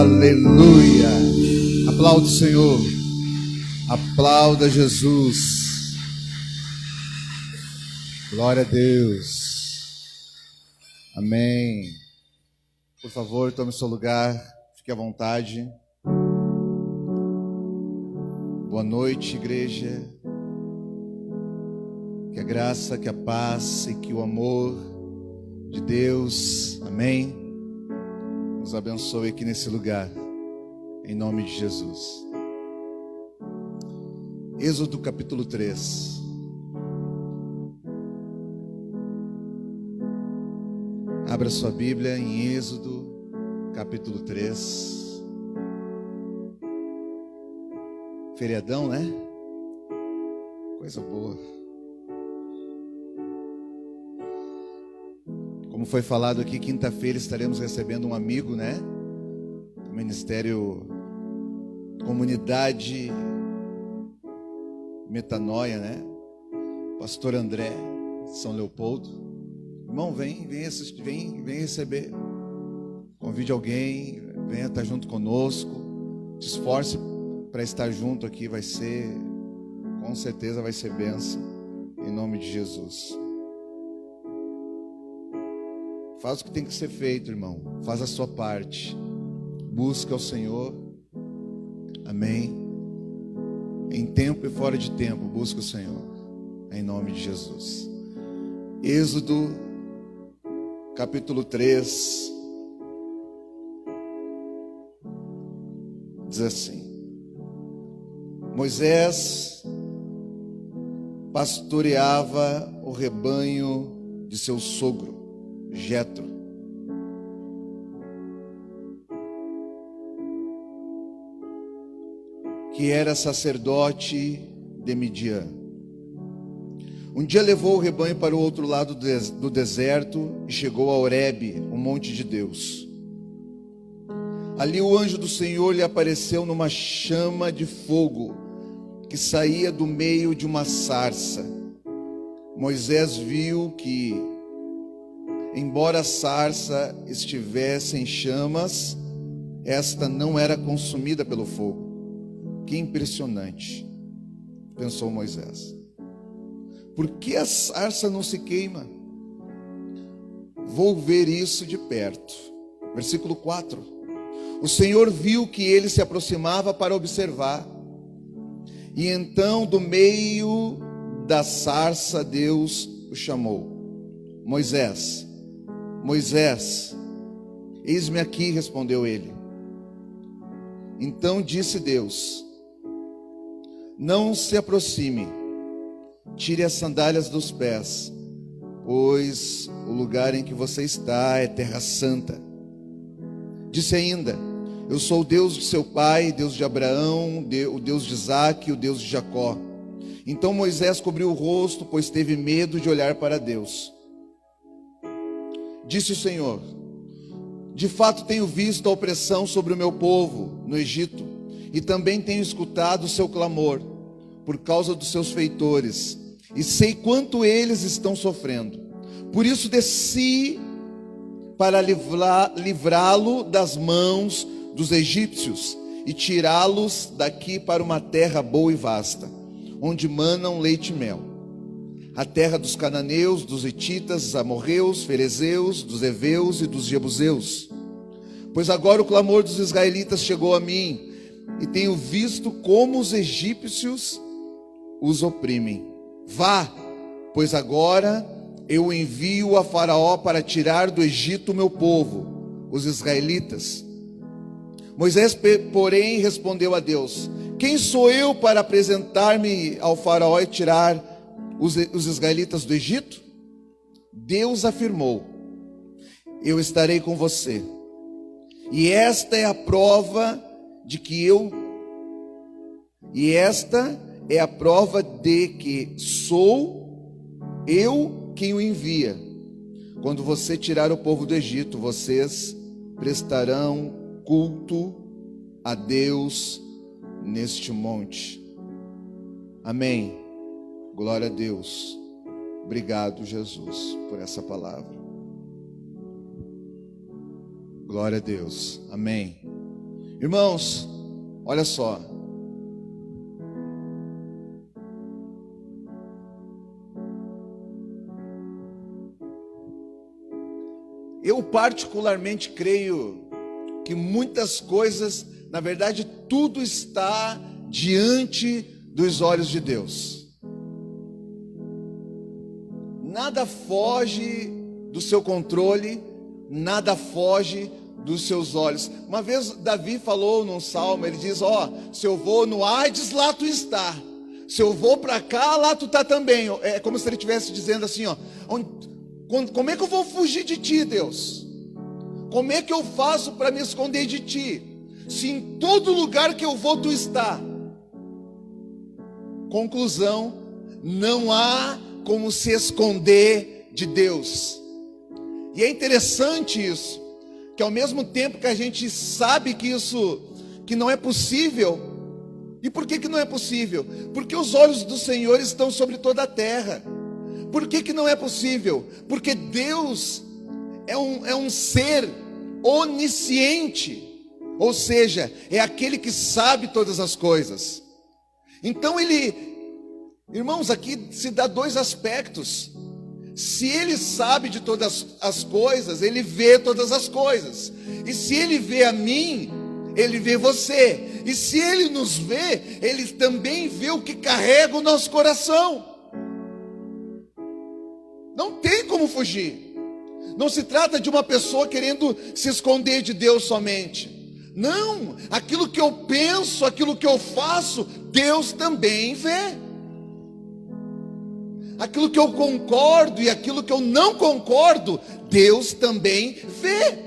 Aleluia. Aplauda o Senhor. Aplauda Jesus. Glória a Deus. Amém. Por favor, tome seu lugar. Fique à vontade. Boa noite, igreja. Que a graça, que a paz e que o amor de Deus, amém, nos abençoe aqui nesse lugar, em nome de Jesus. Êxodo capítulo 3. Abra sua Bíblia em Êxodo capítulo 3. Feriadão, né? Coisa boa. Como foi falado aqui, quinta-feira estaremos recebendo um amigo, né? Do Ministério Comunidade Metanoia, né? Pastor André, São Leopoldo. Irmão, vem assistir, vem receber. Convide alguém, venha estar junto conosco. Se esforce para estar junto aqui, com certeza vai ser bênção, em nome de Jesus. Faz o que tem que ser feito, irmão. Faz a sua parte. Busca o Senhor. Amém. Em tempo e fora de tempo, busca o Senhor. Em nome de Jesus. Êxodo, capítulo 3. Diz assim: Moisés pastoreava o rebanho de seu sogro Jetro, que era sacerdote de Midian. Um dia levou o rebanho para o outro lado do deserto e chegou a Horebe, o monte de Deus. Ali o anjo do Senhor lhe apareceu numa chama de fogo que saía do meio de uma sarça. Moisés viu que, embora a sarça estivesse em chamas, esta não era consumida pelo fogo. Que impressionante, pensou Moisés. Por que a sarça não se queima? Vou ver isso de perto. Versículo 4. O Senhor viu que ele se aproximava para observar. E então, do meio da sarça, Deus o chamou. Moisés, Moisés. Eis-me aqui, respondeu ele. Então disse Deus: não se aproxime, tire as sandálias dos pés, pois o lugar em que você está é terra santa. Disse ainda: eu sou o Deus de seu pai, Deus de Abraão, o Deus de Isaque, o Deus de Jacó. Então Moisés cobriu o rosto, pois teve medo de olhar para Deus. Disse o Senhor: de fato tenho visto a opressão sobre o meu povo no Egito, e também tenho escutado o seu clamor por causa dos seus feitores, e sei quanto eles estão sofrendo. Por isso desci para livrá-lo das mãos dos egípcios e tirá-los daqui para uma terra boa e vasta, onde manam leite e mel, a terra dos cananeus, dos hititas, dos amorreus, ferezeus, dos heveus e dos jebuseus. Pois agora o clamor dos israelitas chegou a mim, e tenho visto como os egípcios os oprimem. Vá, pois agora eu envio a Faraó para tirar do Egito o meu povo, os israelitas. Moisés, porém, respondeu a Deus: quem sou eu para apresentar-me ao Faraó e tirar os israelitas do Egito? Deus afirmou: eu estarei com você, e esta é a prova de que sou eu quem o envia. Quando você tirar o povo do Egito, vocês prestarão culto a Deus neste monte. Amém. Glória a Deus. Obrigado, Jesus, por essa palavra. Glória a Deus. Amém. Irmãos, olha só. Eu particularmente creio que muitas coisas, na verdade, tudo está diante dos olhos de Deus. Nada foge do seu controle, nada foge dos seus olhos. Uma vez Davi falou num salmo, ele diz: se eu vou no Hades, lá tu está. Se eu vou para cá, lá tu está também. É como se ele estivesse dizendo assim, como é que eu vou fugir de ti, Deus? Como é que eu faço para me esconder de ti? Se em todo lugar que eu vou tu está. Conclusão: não há como se esconder de Deus. E é interessante isso, que ao mesmo tempo que a gente sabe que não é possível. E por que não é possível? Porque os olhos do Senhor estão sobre toda a terra. Por que não é possível? Porque Deus é um ser onisciente, ou seja, é aquele que sabe todas as coisas. Então irmãos, aqui se dá dois aspectos. Se ele sabe de todas as coisas, ele vê todas as coisas. E se ele vê a mim, ele vê você. E se ele nos vê, ele também vê o que carrega o nosso coração. Não tem como fugir. Não se trata de uma pessoa querendo se esconder de Deus somente. Não, aquilo que eu penso, aquilo que eu faço, Deus também vê. Aquilo que eu concordo e aquilo que eu não concordo, Deus também vê.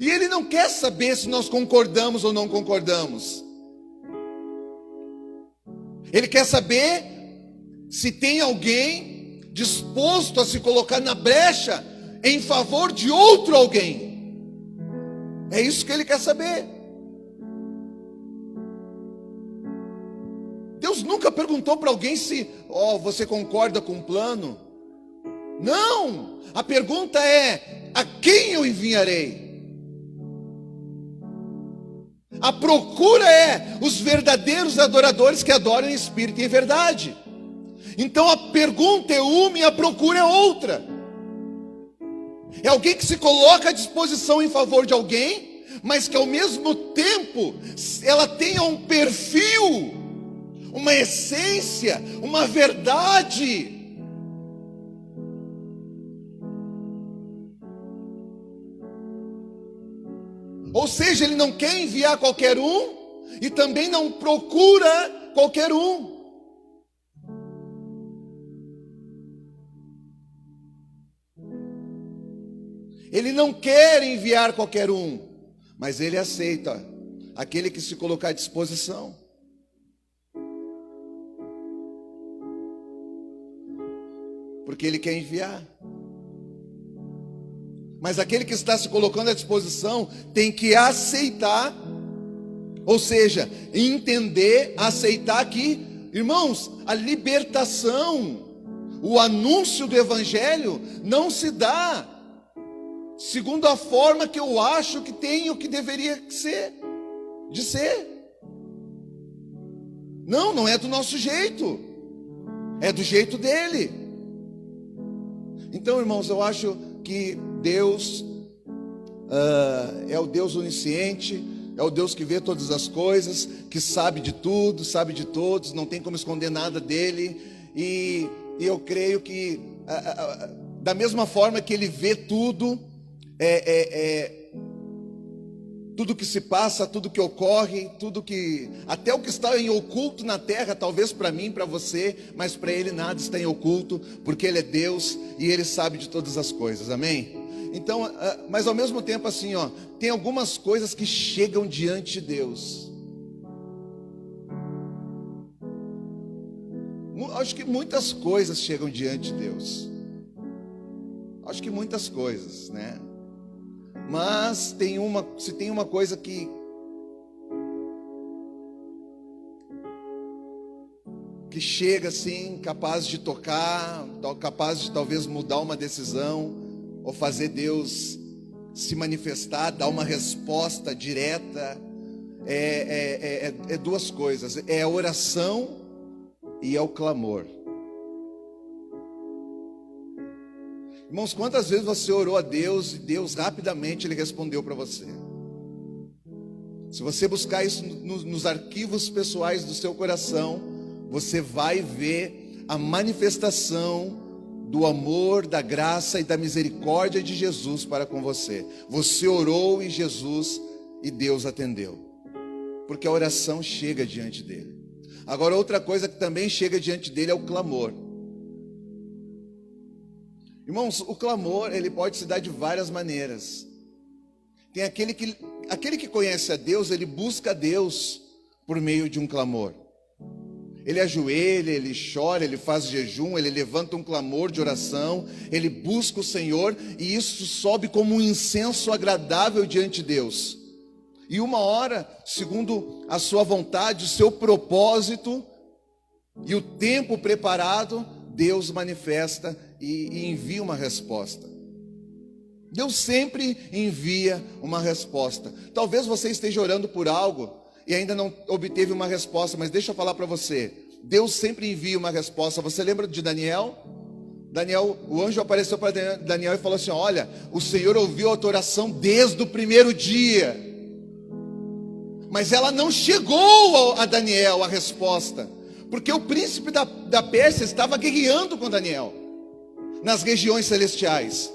E Ele não quer saber se nós concordamos ou não concordamos. Ele quer saber se tem alguém disposto a se colocar na brecha em favor de outro alguém. É isso que Ele quer saber. Deus nunca perguntou para alguém se você concorda com o plano. Não, a pergunta é: a quem eu enviarei? A procura é os verdadeiros adoradores que adoram em espírito e em verdade. Então a pergunta é uma e a procura é outra. É alguém que se coloca à disposição em favor de alguém, mas que ao mesmo tempo ela tenha um perfil, uma essência, uma verdade. Ou seja, ele não quer enviar qualquer um e também não procura qualquer um. Ele não quer enviar qualquer um, mas ele aceita aquele que se colocar à disposição. Porque ele quer enviar. Mas aquele que está se colocando à disposição tem que aceitar, ou seja, entender, aceitar que, irmãos, a libertação, o anúncio do evangelho não se dá segundo a forma que eu acho que tem, o que deveria ser, de ser. Não é do nosso jeito, é do jeito dele. Então, irmãos, eu acho que Deus é o Deus onisciente, é o Deus que vê todas as coisas, que sabe de tudo, sabe de todos, não tem como esconder nada dele. E eu creio que da mesma forma que ele vê tudo, tudo que se passa, tudo que ocorre, até o que está em oculto na terra, talvez para mim, para você, mas para ele nada está em oculto, porque ele é Deus e ele sabe de todas as coisas, amém? Então, mas ao mesmo tempo assim, tem algumas coisas que chegam diante de Deus. Acho que muitas coisas chegam diante de Deus. Acho que muitas coisas, né? Mas se tem uma coisa que chega assim, capaz de tocar, capaz de talvez mudar uma decisão, ou fazer Deus se manifestar, dar uma resposta direta, é duas coisas: é a oração e é o clamor. Irmãos, quantas vezes você orou a Deus e Deus rapidamente Ele respondeu para você? Se você buscar isso nos arquivos pessoais do seu coração, você vai ver a manifestação do amor, da graça e da misericórdia de Jesus para com você. Você orou e Deus atendeu, porque a oração chega diante dele. Agora, outra coisa que também chega diante dele é o clamor. Irmãos, o clamor, ele pode se dar de várias maneiras. Tem aquele que conhece a Deus, ele busca a Deus por meio de um clamor. Ele ajoelha, ele chora, ele faz jejum, ele levanta um clamor de oração, ele busca o Senhor, e isso sobe como um incenso agradável diante de Deus. E uma hora, segundo a sua vontade, o seu propósito e o tempo preparado, Deus manifesta e envia uma resposta. Deus sempre envia uma resposta. Talvez você esteja orando por algo e ainda não obteve uma resposta, mas deixa eu falar para você, Deus sempre envia uma resposta. Você lembra de Daniel? O anjo apareceu para Daniel e falou assim: olha, o Senhor ouviu a tua oração desde o primeiro dia, mas ela não chegou a Daniel, a resposta, porque o príncipe da Pérsia estava guerreando com Daniel nas regiões celestiais.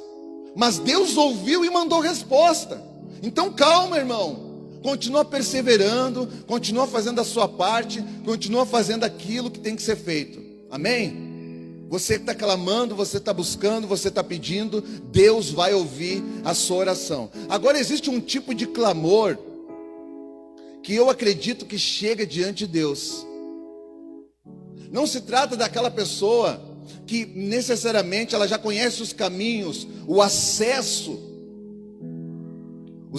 Mas Deus ouviu e mandou resposta. Então calma, irmão, continua perseverando, continua fazendo a sua parte, continua fazendo aquilo que tem que ser feito. Amém? Você está clamando, você está buscando, você está pedindo, Deus vai ouvir a sua oração. Agora, existe um tipo de clamor que eu acredito que chega diante de Deus. Não se trata daquela pessoa que necessariamente ela já conhece os caminhos, o acesso, o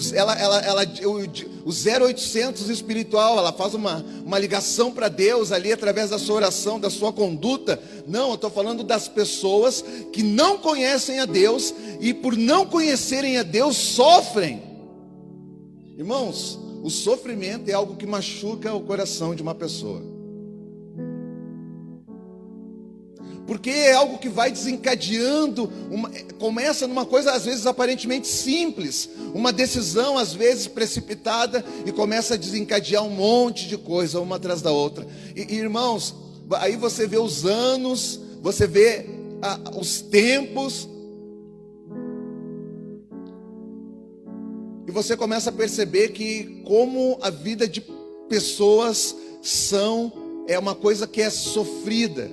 0800 espiritual, ela faz uma ligação para Deus ali através da sua oração, da sua conduta. Não, eu estou falando das pessoas que não conhecem a Deus e por não conhecerem a Deus sofrem. Irmãos, o sofrimento é algo que machuca o coração de uma pessoa, porque é algo que vai desencadeando, começa numa coisa às vezes aparentemente simples, uma decisão às vezes precipitada, e começa a desencadear um monte de coisa, uma atrás da outra. E irmãos, aí você vê os anos, você vê os tempos, e você começa a perceber que como a vida de pessoas é uma coisa que é sofrida.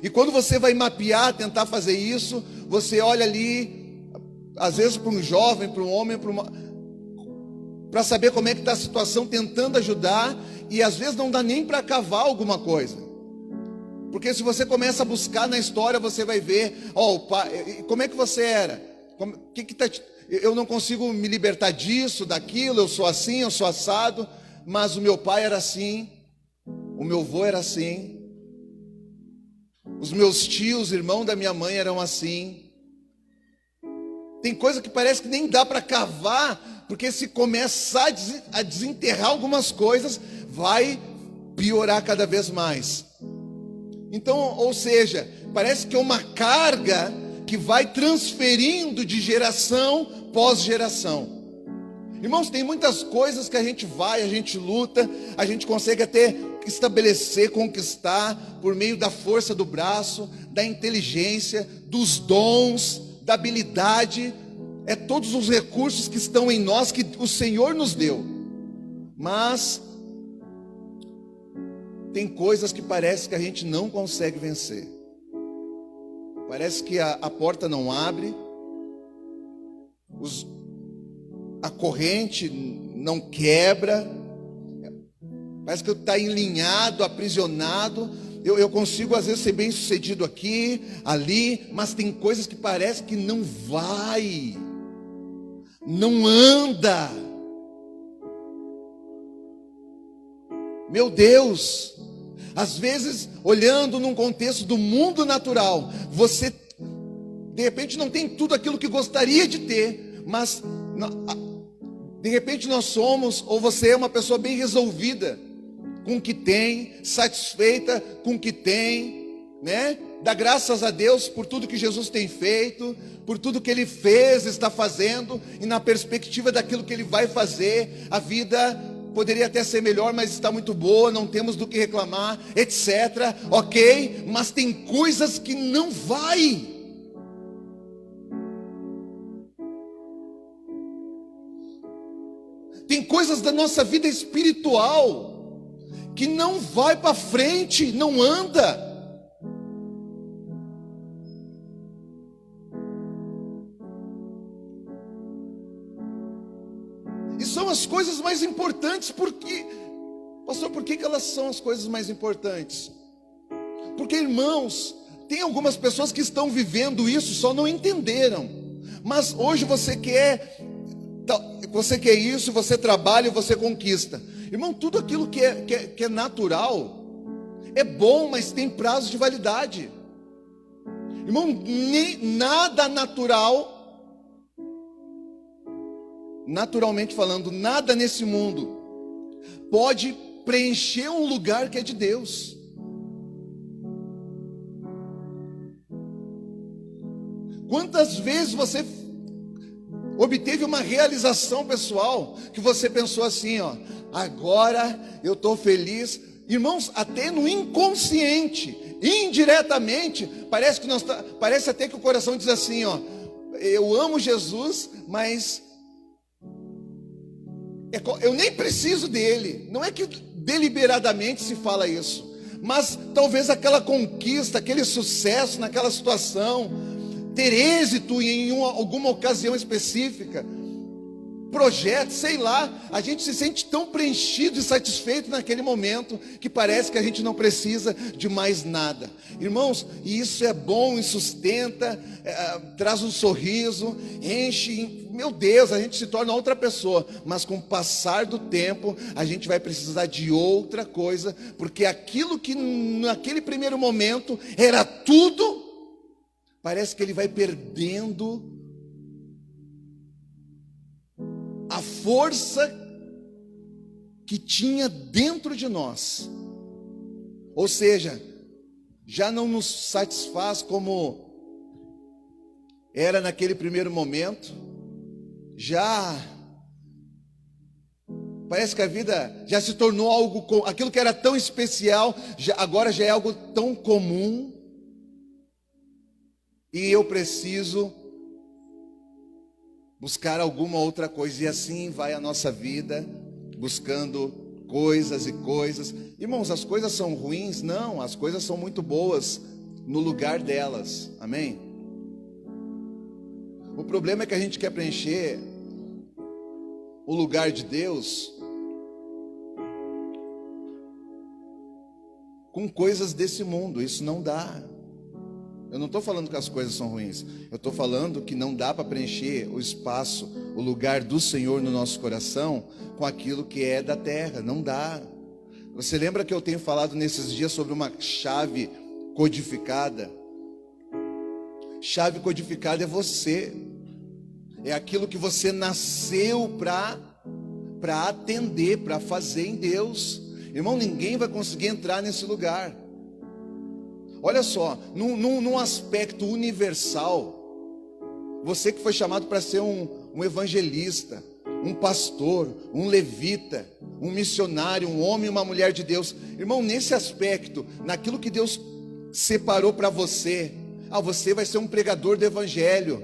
E quando você vai mapear, tentar fazer isso, você olha ali, às vezes para um jovem, para um homem, para saber como é que está a situação, tentando ajudar, e às vezes não dá nem para cavar alguma coisa. Porque se você começa a buscar na história, você vai ver, como é que você era? Eu não consigo me libertar disso, daquilo, eu sou assim, eu sou assado, mas o meu pai era assim, o meu avô era assim, os meus tios, irmão da minha mãe, eram assim. Tem coisa que parece que nem dá para cavar, porque se começar a desenterrar algumas coisas, vai piorar cada vez mais. Então, ou seja, parece que é uma carga que vai transferindo de geração pós geração. Irmãos, tem muitas coisas que a gente luta, a gente consegue até estabelecer, conquistar por meio da força do braço, da inteligência, dos dons, da habilidade, todos os recursos que estão em nós, que o Senhor nos deu. Mas tem coisas que parece que a gente não consegue vencer. Parece que a porta não abre, a corrente não quebra, parece que está enlinhado, aprisionado. Eu consigo às vezes ser bem sucedido aqui, ali, mas tem coisas que parece que não vai, não anda. Meu Deus, às vezes olhando num contexto do mundo natural, você de repente não tem tudo aquilo que gostaria de ter, mas De repente nós somos, ou você é uma pessoa bem resolvida com o que tem, satisfeita com o que tem, né? Dá graças a Deus por tudo que Jesus tem feito, por tudo que Ele fez, está fazendo, e na perspectiva daquilo que Ele vai fazer, a vida poderia até ser melhor, mas está muito boa, não temos do que reclamar, etc. Ok, mas tem coisas que não vai. Tem coisas da nossa vida espiritual que não vai para frente, não anda. E são as coisas mais importantes, porque, pastor, por que elas são as coisas mais importantes? Porque, irmãos, tem algumas pessoas que estão vivendo isso, só não entenderam. Mas hoje você quer isso, você trabalha e você conquista. Irmão, tudo aquilo que é natural é bom, mas tem prazo de validade. Irmão, nada natural, naturalmente falando, nada nesse mundo pode preencher um lugar que é de Deus. Quantas vezes você obteve uma realização pessoal que você pensou assim, ó, agora eu estou feliz. Irmãos, até no inconsciente, indiretamente, parece até que o coração diz assim, ó, eu amo Jesus, mas eu nem preciso dele. Não é que deliberadamente se fala isso, mas talvez aquela conquista, aquele sucesso naquela situação, ter êxito em alguma ocasião específica, projeto, sei lá, a gente se sente tão preenchido e satisfeito naquele momento, que parece que a gente não precisa de mais nada. Irmãos, e isso é bom e sustenta, traz um sorriso, enche, meu Deus, a gente se torna outra pessoa. Mas com o passar do tempo, a gente vai precisar de outra coisa, porque aquilo que naquele primeiro momento era tudo, parece que ele vai perdendo a força que tinha dentro de nós. Ou seja, já não nos satisfaz como era naquele primeiro momento. Já parece que a vida já se tornou algo, aquilo que era tão especial, agora já é algo tão comum. E eu preciso buscar alguma outra coisa. E assim vai a nossa vida, buscando coisas e coisas. Irmãos, as coisas são ruins? Não, as coisas são muito boas no lugar delas. Amém? O problema é que a gente quer preencher o lugar de Deus com coisas desse mundo. Isso não dá. Eu não estou falando que as coisas são ruins. Eu estou falando que não dá para preencher o espaço, o lugar do Senhor no nosso coração com aquilo que é da terra. Não dá. Você lembra que eu tenho falado nesses dias sobre uma chave codificada? Chave codificada é você. É aquilo que você nasceu para atender, para fazer em Deus. Irmão, ninguém vai conseguir entrar nesse lugar. Olha só, num aspecto universal, você que foi chamado para ser um evangelista, um pastor, um levita, um missionário, um homem e uma mulher de Deus. Irmão, nesse aspecto, naquilo que Deus separou para você, você vai ser um pregador do evangelho,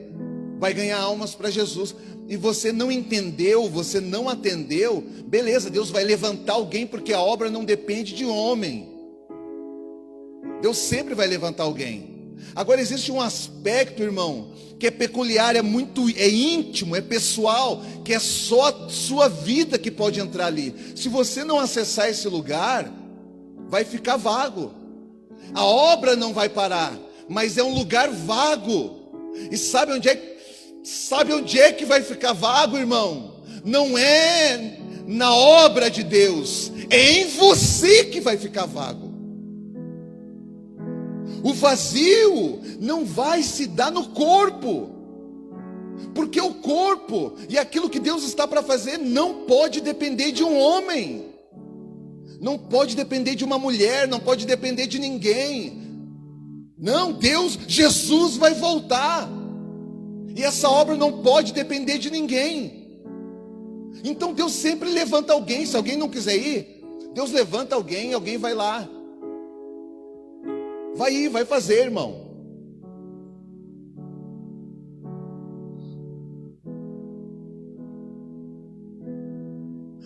vai ganhar almas para Jesus. E você não entendeu, você não atendeu, beleza, Deus vai levantar alguém, porque a obra não depende de homem. Deus sempre vai levantar alguém. Agora existe um aspecto, irmão, que é peculiar, é íntimo, é pessoal, que é só a sua vida que pode entrar ali. Se você não acessar esse lugar, vai ficar vago. A obra não vai parar, mas é um lugar vago. E sabe onde é que vai ficar vago, irmão? Não é na obra de Deus, é em você que vai ficar vago. O vazio não vai se dar no corpo. Porque o corpo e aquilo que Deus está para fazer não pode depender de um homem, não pode depender de uma mulher, não pode depender de ninguém. Não, Jesus vai voltar, e essa obra não pode depender de ninguém. Então Deus sempre levanta alguém. Se alguém não quiser ir, Deus levanta alguém, alguém vai lá. Vai ir, vai fazer, irmão.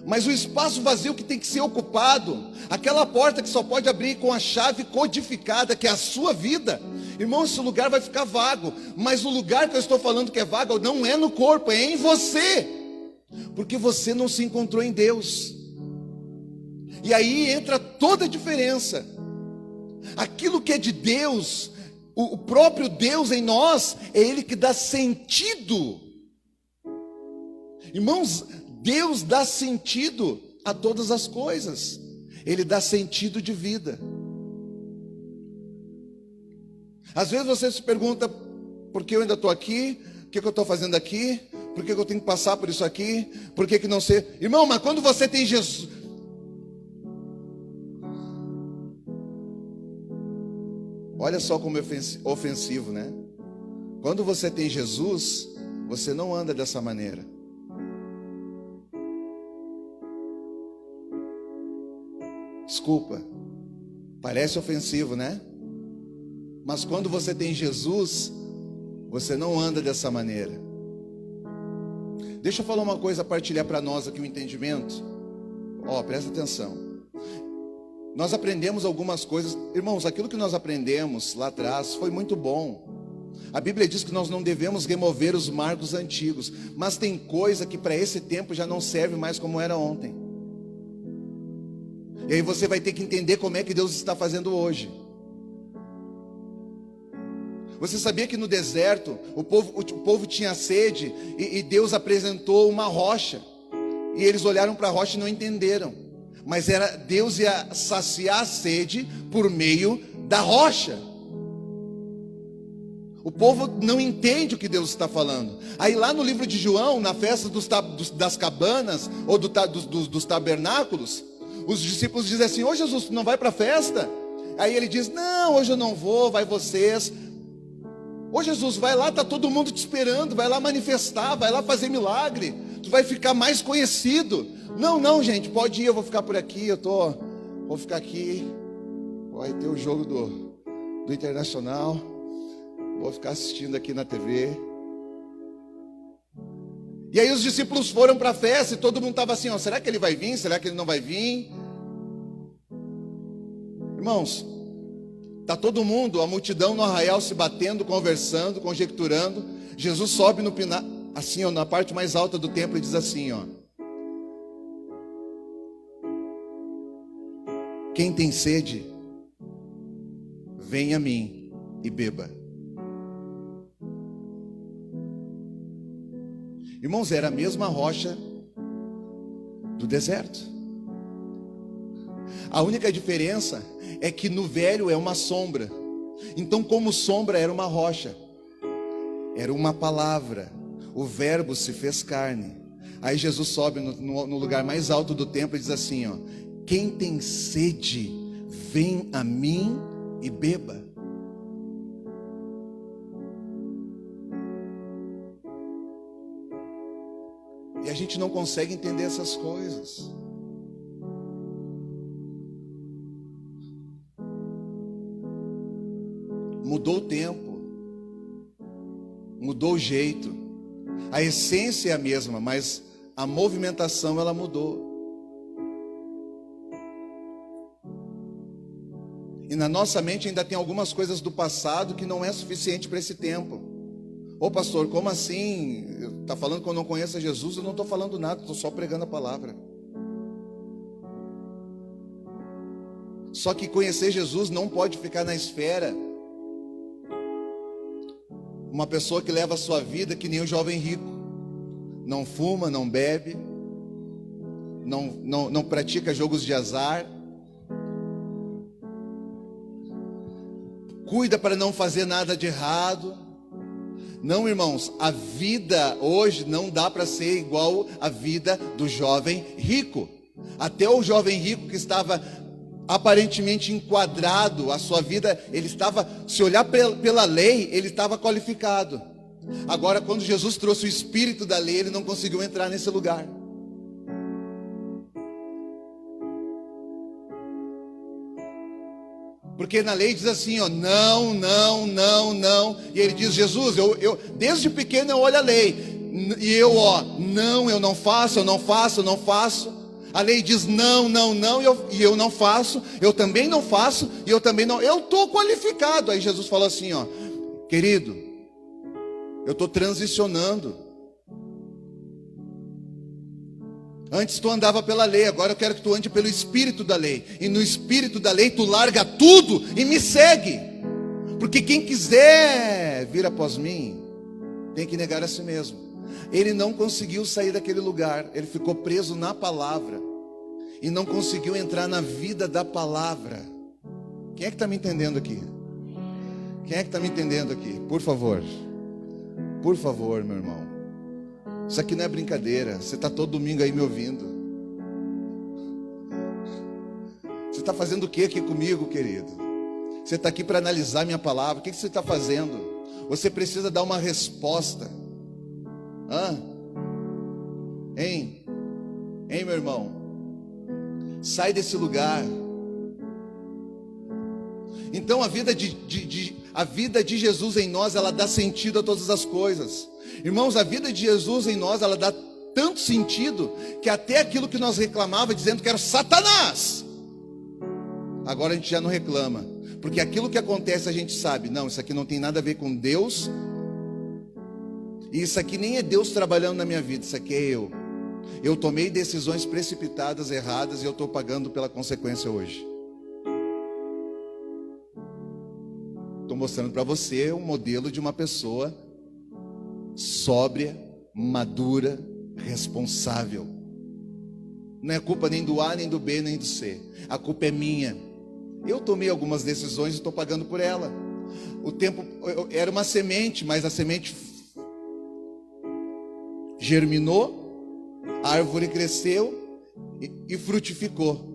Mas o espaço vazio que tem que ser ocupado, aquela porta que só pode abrir com a chave codificada, que é a sua vida, irmão, esse lugar vai ficar vago. Mas o lugar que eu estou falando que é vago não é no corpo, é em você, porque você não se encontrou em Deus. E aí entra toda a diferença. Aquilo que é de Deus, o próprio Deus em nós, é Ele que dá sentido. Irmãos, Deus dá sentido a todas as coisas. Ele dá sentido de vida. Às vezes você se pergunta: por que eu ainda estou aqui? O que eu estou fazendo aqui? Por que eu tenho que passar por isso aqui? Por que não sei? Irmão, mas quando você tem Jesus... Olha só como é ofensivo, né? Quando você tem Jesus, você não anda dessa maneira. Desculpa, parece ofensivo, né? Mas quando você tem Jesus, você não anda dessa maneira. Deixa eu falar uma coisa, partilhar para nós aqui um entendimento. Presta atenção. Nós aprendemos algumas coisas. Irmãos, aquilo que nós aprendemos lá atrás foi muito bom. A Bíblia diz que nós não devemos remover os marcos antigos. Mas tem coisa que para esse tempo já não serve mais como era ontem. E aí você vai ter que entender como é que Deus está fazendo hoje. Você sabia que no deserto o povo tinha sede e Deus apresentou uma rocha, e eles olharam para a rocha e não entenderam, mas Deus ia saciar a sede por meio da rocha. O povo não entende o que Deus está falando. Aí lá no livro de João, na festa das cabanas ou dos tabernáculos, os discípulos dizem assim: ô Jesus, tu não vai para a festa? Aí ele diz: não, hoje eu não vou, vai vocês. Ô Jesus, vai lá, está todo mundo te esperando, vai lá manifestar, vai lá fazer milagre, tu vai ficar mais conhecido. Não, gente, pode ir, eu vou ficar por aqui, vou ficar aqui, vai ter o jogo do Internacional, vou ficar assistindo aqui na TV. E aí os discípulos foram para a festa e todo mundo estava assim: será que ele vai vir? Será que ele não vai vir? Irmãos, está todo mundo, a multidão no arraial se batendo, conversando, conjecturando. Jesus sobe no assim, na parte mais alta do templo e diz assim: quem tem sede, venha a mim e beba. Irmãos, era a mesma rocha do deserto. A única diferença é que no velho é uma sombra. Então, como sombra era uma rocha, era uma palavra. O verbo se fez carne. Aí Jesus sobe no lugar mais alto do templo e diz assim: quem tem sede, vem a mim e beba. E a gente não consegue entender essas coisas. Mudou o tempo, mudou o jeito. A essência é a mesma, mas a movimentação ela mudou. E na nossa mente ainda tem algumas coisas do passado que não é suficiente para esse tempo. Ô pastor, como assim? Está falando que eu não conheço Jesus? Eu não estou falando nada, estou só pregando a palavra. Só que conhecer Jesus não pode ficar na esfera. Uma pessoa que leva a sua vida que nem o jovem rico. Não fuma, não bebe, não pratica jogos de azar. Cuida para não fazer nada de errado. Não, irmãos, a vida hoje não dá para ser igual a vida do jovem rico. Até o jovem rico que estava aparentemente enquadrado, a sua vida, ele estava, se olhar pela lei, ele estava qualificado. Agora, quando Jesus trouxe o espírito da lei, ele não conseguiu entrar nesse lugar. Porque na lei diz assim, ó, não, não, não, não. E ele diz, Jesus, eu desde pequeno eu olho a lei. E eu, ó, não, eu não faço, eu não faço, eu não faço. A lei diz não, não, não, e eu não faço, eu também não faço, e eu também não. Eu estou qualificado. Aí Jesus falou assim, ó, querido, eu estou transicionando. Antes tu andava pela lei, agora eu quero que tu ande pelo espírito da lei. E no espírito da lei tu larga tudo e me segue. Porque quem quiser vir após mim, tem que negar a si mesmo. Ele não conseguiu sair daquele lugar, ele ficou preso na palavra. E não conseguiu entrar na vida da palavra. Quem é que está me entendendo aqui? Quem é que está me entendendo aqui? Por favor, meu irmão. Isso aqui não é brincadeira. Você está todo domingo aí me ouvindo. Você está fazendo o que aqui comigo, querido? Você está aqui para analisar minha palavra. O que você está fazendo? Você precisa dar uma resposta. Hein, meu irmão? Sai desse lugar. Então a vida de Jesus em nós, ela dá sentido a todas as coisas. Irmãos, a vida de Jesus em nós, ela dá tanto sentido, que até aquilo que nós reclamava, dizendo que era Satanás, agora a gente já não reclama. Porque aquilo que acontece a gente sabe, não, isso aqui não tem nada a ver com Deus. E isso aqui nem é Deus trabalhando na minha vida, isso aqui é eu. Eu tomei decisões precipitadas, erradas, e eu estou pagando pela consequência hoje. Estou mostrando para você um modelo de uma pessoa sóbria, madura, responsável. Não é culpa nem do A, nem do B, nem do C. A culpa é minha. Eu tomei algumas decisões e estou pagando por ela. O tempo era uma semente, mas a semente germinou, a árvore cresceu e frutificou.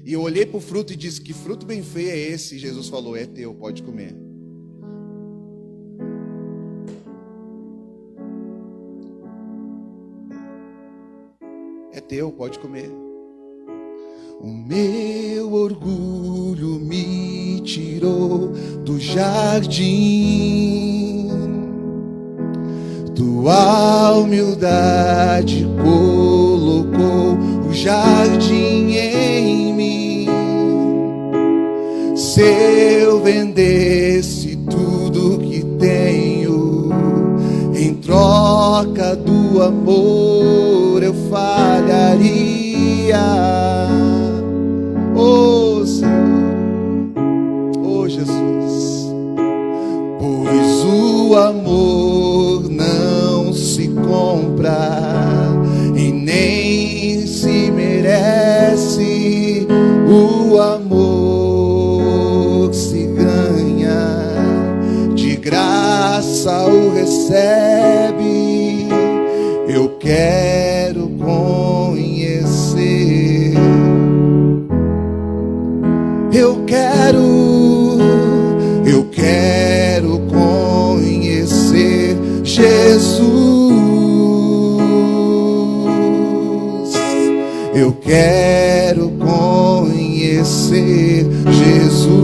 E eu olhei para o fruto e disse, que fruto bem feio é esse? E Jesus falou, é teu, pode comer. É teu, pode comer. O meu orgulho me tirou do jardim, tua humildade colocou o jardim em mim. Se eu vendesse tudo que tenho em troca do amor, eu falharia. Oh Senhor, oh Jesus, pois o amor não se compra e nem se merece. O amor se ganha, de graça o recebe. Eu quero conhecer, eu quero conhecer Jesus. Eu quero conhecer Jesus.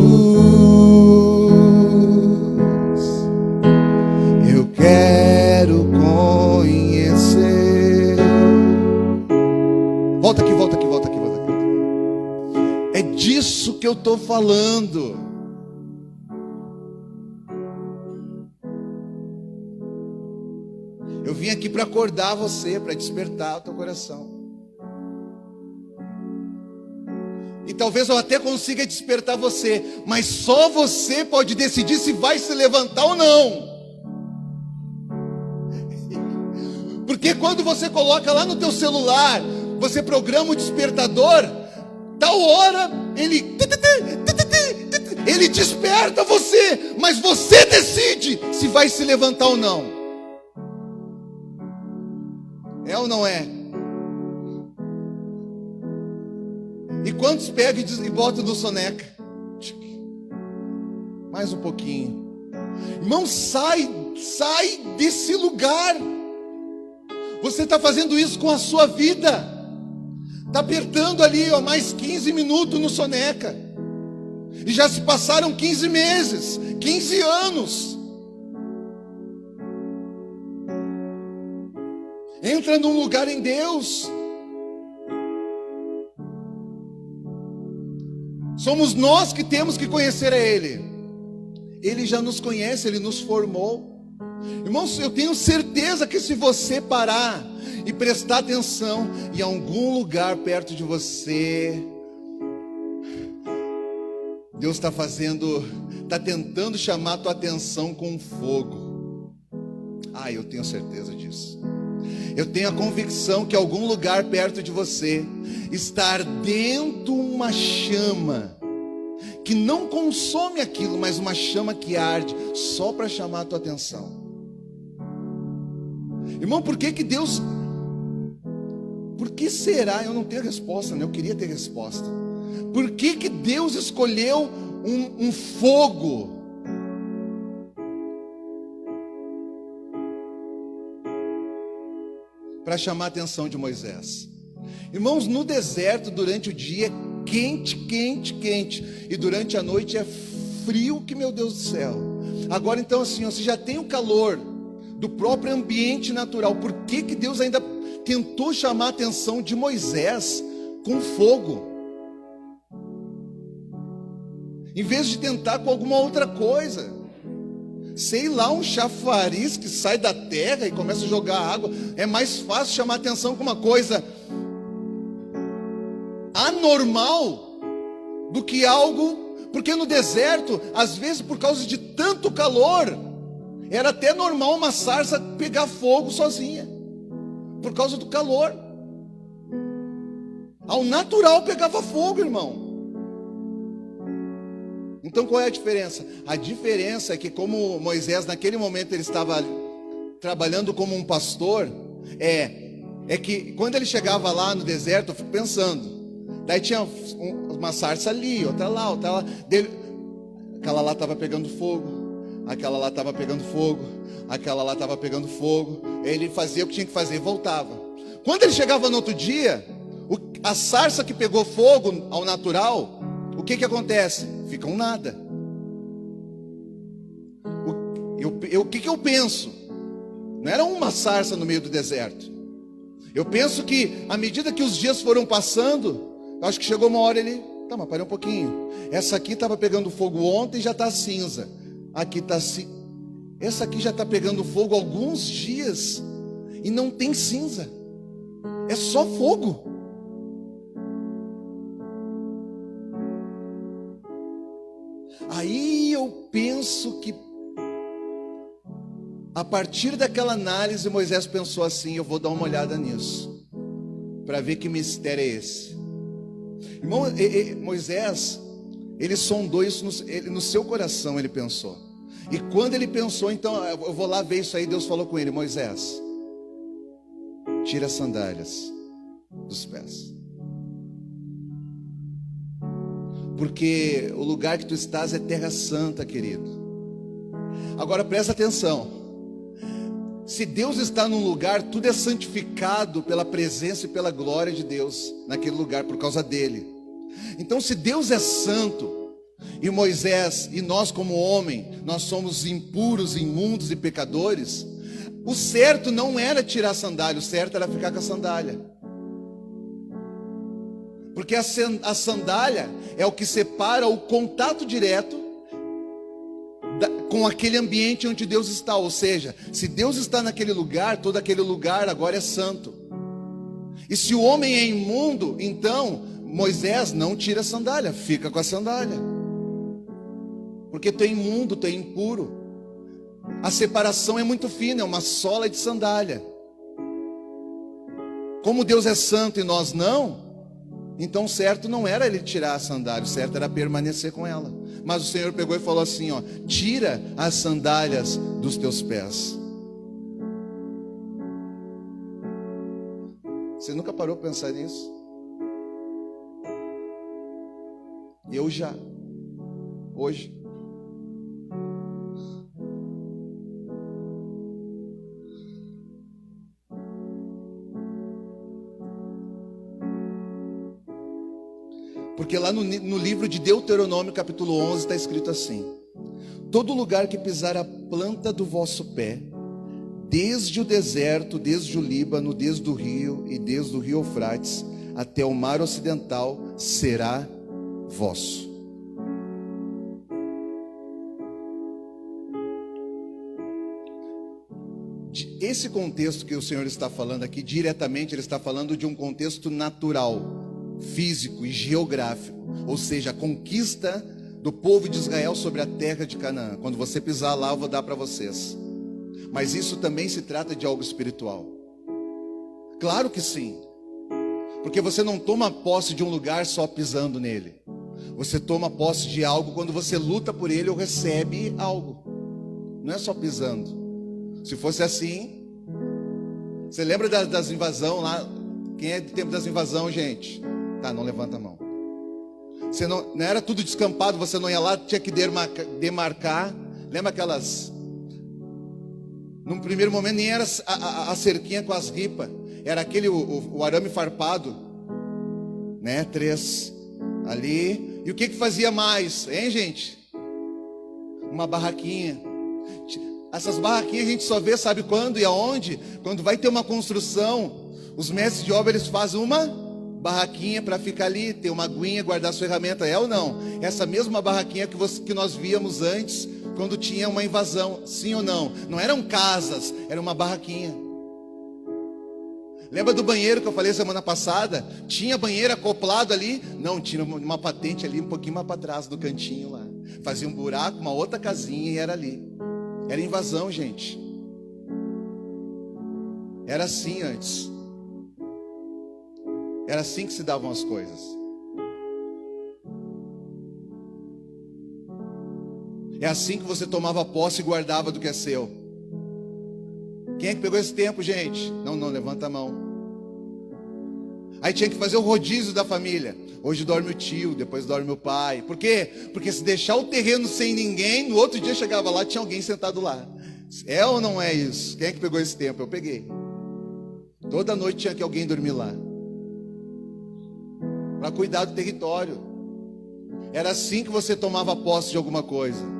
Eu quero conhecer. Volta aqui. É disso que eu estou falando. Eu vim aqui para acordar você, para despertar o teu coração. E talvez eu até consiga despertar você, mas só você pode decidir se vai se levantar ou não. Porque quando você coloca lá no teu celular, você programa o despertador, tal hora ele desperta você, mas você decide se vai se levantar ou não. ou não é? E quantos pegam e botam no soneca? Mais um pouquinho. Irmão, sai desse lugar. Você está fazendo isso com a sua vida. Está apertando ali, ó, mais 15 minutos no soneca. E já se passaram 15 meses, 15 anos. Entra num lugar em Deus. Somos nós que temos que conhecer a Ele. Ele já nos conhece, Ele nos formou. Irmãos, eu tenho certeza que se você parar e prestar atenção em algum lugar perto de você, Deus está tentando chamar a tua atenção com fogo. Eu tenho certeza disso. Eu tenho a convicção que algum lugar perto de você está ardendo uma chama que não consome aquilo, mas uma chama que arde só para chamar a tua atenção. Irmão, por que Deus... Por que será? Eu não tenho resposta, né? Eu queria ter resposta. Por que Deus escolheu um fogo? Para chamar a atenção de Moisés. Irmãos, no deserto durante o dia é quente, quente, quente. E durante a noite é frio que, meu Deus do céu. Agora então assim, você já tem o calor do próprio ambiente natural. Por que Deus ainda tentou chamar a atenção de Moisés com fogo? Em vez de tentar com alguma outra coisa. Sei lá, um chafariz que sai da terra e começa a jogar água. É mais fácil chamar a atenção com uma coisa anormal do que algo... Porque no deserto, às vezes por causa de tanto calor, era até normal uma sarça pegar fogo sozinha, por causa do calor. Ao natural pegava fogo, irmão. Então qual é a diferença? A diferença é que, como Moisés naquele momento ele estava trabalhando como um pastor, é que quando ele chegava lá no deserto, eu fico pensando, daí tinha uma sarça ali, outra lá, aquela lá estava pegando fogo, aquela lá estava pegando fogo, aquela lá estava pegando fogo. Ele fazia o que tinha que fazer e voltava. Quando ele chegava no outro dia, a sarça que pegou fogo ao natural, o que acontece? Fica um nada. O que eu penso? Não era uma sarça no meio do deserto. Eu penso que à medida que os dias foram passando, eu acho que chegou uma hora ele... Tá, mas parei um pouquinho. Essa aqui estava pegando fogo ontem e já está cinza. Aqui está essa aqui já está pegando fogo há alguns dias e não tem cinza. É só fogo. Aí eu penso que a partir daquela análise Moisés pensou assim: eu vou dar uma olhada nisso para ver que mistério é esse. Irmão, Moisés, ele sondou isso no seu coração, ele pensou. E quando ele pensou, então eu vou lá ver isso aí, Deus falou com ele: Moisés, tira as sandálias dos pés, porque o lugar que tu estás é terra santa, querido. Agora presta atenção. Se Deus está num lugar, tudo é santificado pela presença e pela glória de Deus naquele lugar, por causa dele. Então, se Deus é santo, e Moisés, e nós como homem, nós somos impuros, imundos e pecadores, o certo não era tirar a sandália, o certo era ficar com a sandália. Porque a sandália é o que separa o contato direto com aquele ambiente onde Deus está. Ou seja, se Deus está naquele lugar, todo aquele lugar agora é santo. E se o homem é imundo, então Moisés não tira a sandália, fica com a sandália, porque tu é imundo, tu é impuro. A separação é muito fina, é uma sola de sandália. Como Deus é santo e nós não, então o certo não era ele tirar a sandália, o certo era permanecer com ela. Mas o Senhor pegou e falou assim, ó: tira as sandálias dos teus pés. Você nunca parou para pensar nisso? Eu já. Hoje. Porque lá no livro de Deuteronômio, capítulo 11, está escrito assim: todo lugar que pisar a planta do vosso pé, desde o deserto, desde o Líbano, desde o rio e desde o rio Eufrates, até o mar ocidental, será vosso. Esse contexto que o Senhor está falando aqui, diretamente, Ele está falando de um contexto natural, físico e geográfico, ou seja, a conquista do povo de Israel sobre a terra de Canaã. Quando você pisar lá, eu vou dar para vocês. Mas isso também se trata de algo espiritual. Claro que sim, porque você não toma posse de um lugar só pisando nele. Você toma posse de algo quando você luta por ele ou recebe algo. Não é só pisando. Se fosse assim, você lembra das invasões lá? Quem é do tempo das invasões, gente? Tá, não levanta a mão. Você não era tudo descampado, você não ia lá, tinha que demarcar. Lembra aquelas... Num primeiro momento nem era a cerquinha com as ripas, era aquele o arame farpado, né? 3 ali. E o que fazia mais, hein, gente? Uma barraquinha. Essas barraquinhas a gente só vê, sabe quando e aonde? Quando vai ter uma construção, os mestres de obra, eles fazem uma barraquinha para ficar ali, ter uma aguinha, guardar sua ferramenta, é ou não? Essa mesma barraquinha que nós víamos antes, quando tinha uma invasão, sim ou não? Não eram casas, era uma barraquinha. Lembra do banheiro que eu falei semana passada? Tinha banheiro acoplado ali? Não, tinha uma patente ali, um pouquinho mais para trás, do cantinho lá. Fazia um buraco, uma outra casinha e era ali. Era invasão, gente. Era assim antes. Era assim que se davam as coisas. É assim que você tomava posse e guardava do que é seu. Quem é que pegou esse tempo, gente? Não, levanta a mão. Aí tinha que fazer o rodízio da família. Hoje dorme o tio, depois dorme o pai. Por quê? Porque se deixar o terreno sem ninguém, no outro dia chegava lá, tinha alguém sentado lá. É ou não é isso? Quem é que pegou esse tempo? Eu peguei. Toda noite tinha que alguém dormir lá, para cuidar do território. Era assim que você tomava posse de alguma coisa.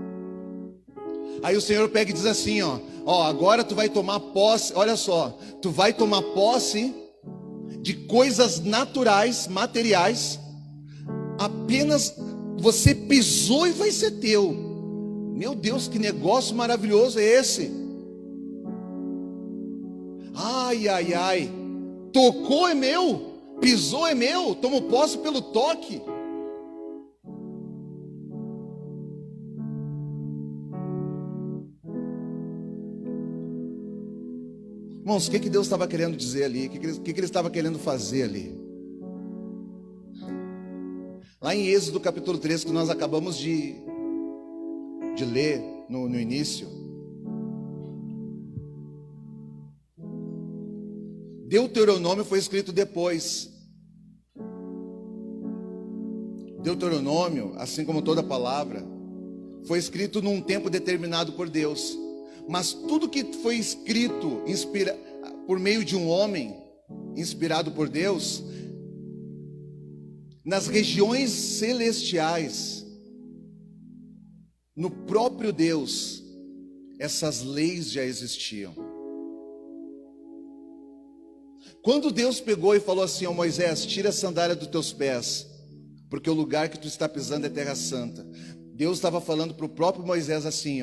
Aí o Senhor pega e diz assim, ó, agora tu vai tomar posse, olha só, tu vai tomar posse de coisas naturais, materiais, apenas você pisou e vai ser teu. Meu Deus, que negócio maravilhoso é esse? Ai, tocou é meu, pisou é meu, tomo posse pelo toque. Irmãos, o que Deus estava querendo dizer ali? O que Ele estava querendo fazer ali? Lá em Êxodo capítulo 3, que nós acabamos de ler no início, Deuteronômio foi escrito depois. Deuteronômio, assim como toda palavra, foi escrito num tempo determinado por Deus. Mas tudo que foi escrito por meio de um homem, inspirado por Deus, nas regiões celestiais, no próprio Deus, essas leis já existiam. Quando Deus pegou e falou assim: Moisés, tira a sandália dos teus pés, porque o lugar que tu está pisando é terra santa. Deus estava falando para o próprio Moisés assim,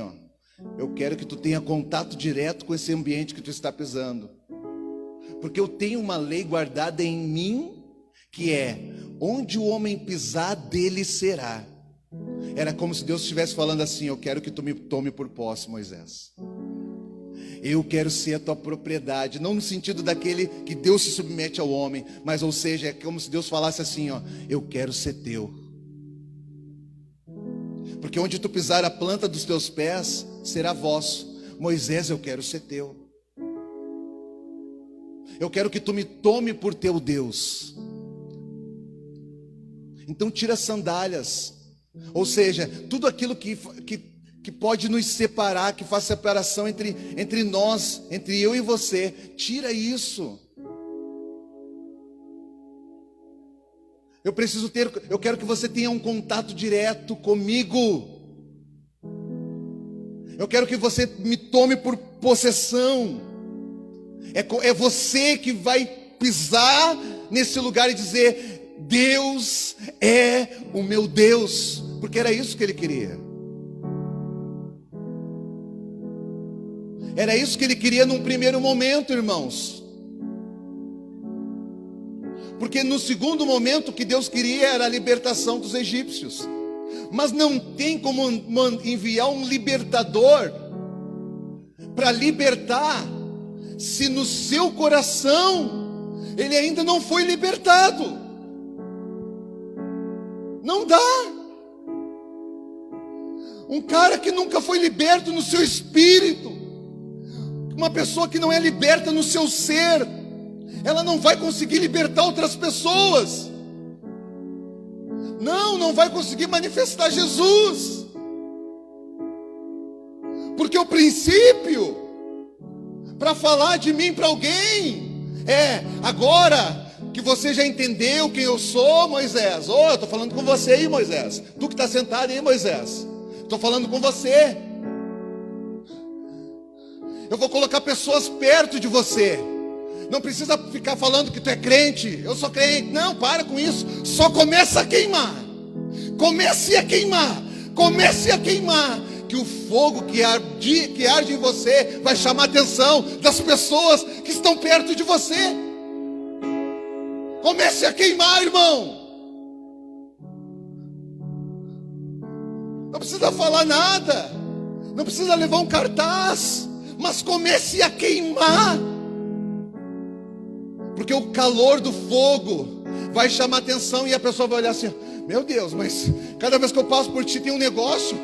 eu quero que tu tenha contato direto com esse ambiente que tu está pisando, porque eu tenho uma lei guardada em mim, que é, onde o homem pisar, dele será. Era como se Deus estivesse falando assim: eu quero que tu me tome por posse, Moisés. Eu quero ser a tua propriedade, não no sentido daquele que Deus se submete ao homem, mas ou seja, é como se Deus falasse assim, eu quero ser teu. Porque onde tu pisar a planta dos teus pés, será vosso. Moisés, eu quero ser teu. Eu quero que tu me tome por teu Deus. Então tira as sandálias. Ou seja, tudo aquilo que pode nos separar, que faz separação entre nós, entre eu e você. Tira isso. Eu quero que você tenha um contato direto comigo. Eu quero que você me tome por possessão. É você que vai pisar nesse lugar e dizer: Deus é o meu Deus. Porque era isso que ele queria. Era isso que ele queria num primeiro momento, irmãos. Porque no segundo momento o que Deus queria era a libertação dos egípcios. Mas não tem como enviar um libertador para libertar se no seu coração ele ainda não foi libertado. Não dá. Um cara que nunca foi liberto no seu espírito, uma pessoa que não é liberta no seu ser, ela não vai conseguir libertar outras pessoas. Não vai conseguir manifestar Jesus. Porque o princípio para falar de mim para alguém é: agora que você já entendeu quem eu sou, Moisés. Eu estou falando com você aí, Moisés. Tu que está sentado aí, Moisés. Estou falando com você. Eu vou colocar pessoas perto de você. Não precisa ficar falando que tu é crente. Eu sou crente. Não, para com isso. Só começa a queimar. Comece a queimar. Comece a queimar. Que o fogo que arde em você vai chamar a atenção das pessoas que estão perto de você. Comece a queimar, irmão. Não precisa falar nada. Não precisa levar um cartaz. Mas comece a queimar. Porque o calor do fogo vai chamar atenção e a pessoa vai olhar assim: meu Deus, mas cada vez que eu passo por ti tem um negócio.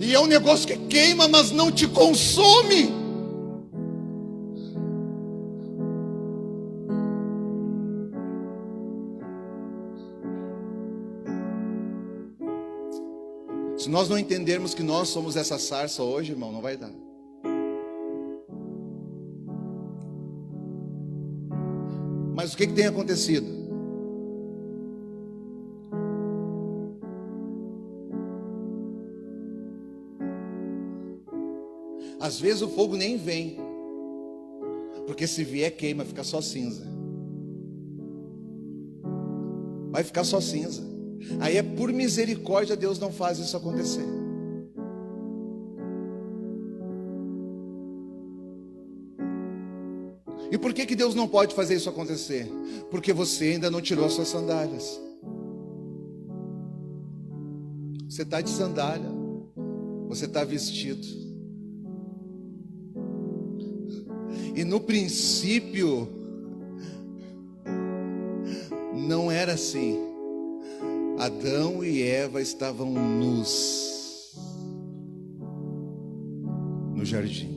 E é um negócio que queima, mas não te consome. Se nós não entendermos que nós somos essa sarça hoje, irmão, não vai dar. Mas o que tem acontecido? Às vezes o fogo nem vem, porque se vier queima, fica só cinza. Vai ficar só cinza. Aí é por misericórdia Deus não faz isso acontecer. E por que Deus não pode fazer isso acontecer? Porque você ainda não tirou as suas sandálias. Você está de sandália. Você está vestido. E no princípio não era assim. Adão e Eva estavam nus no jardim.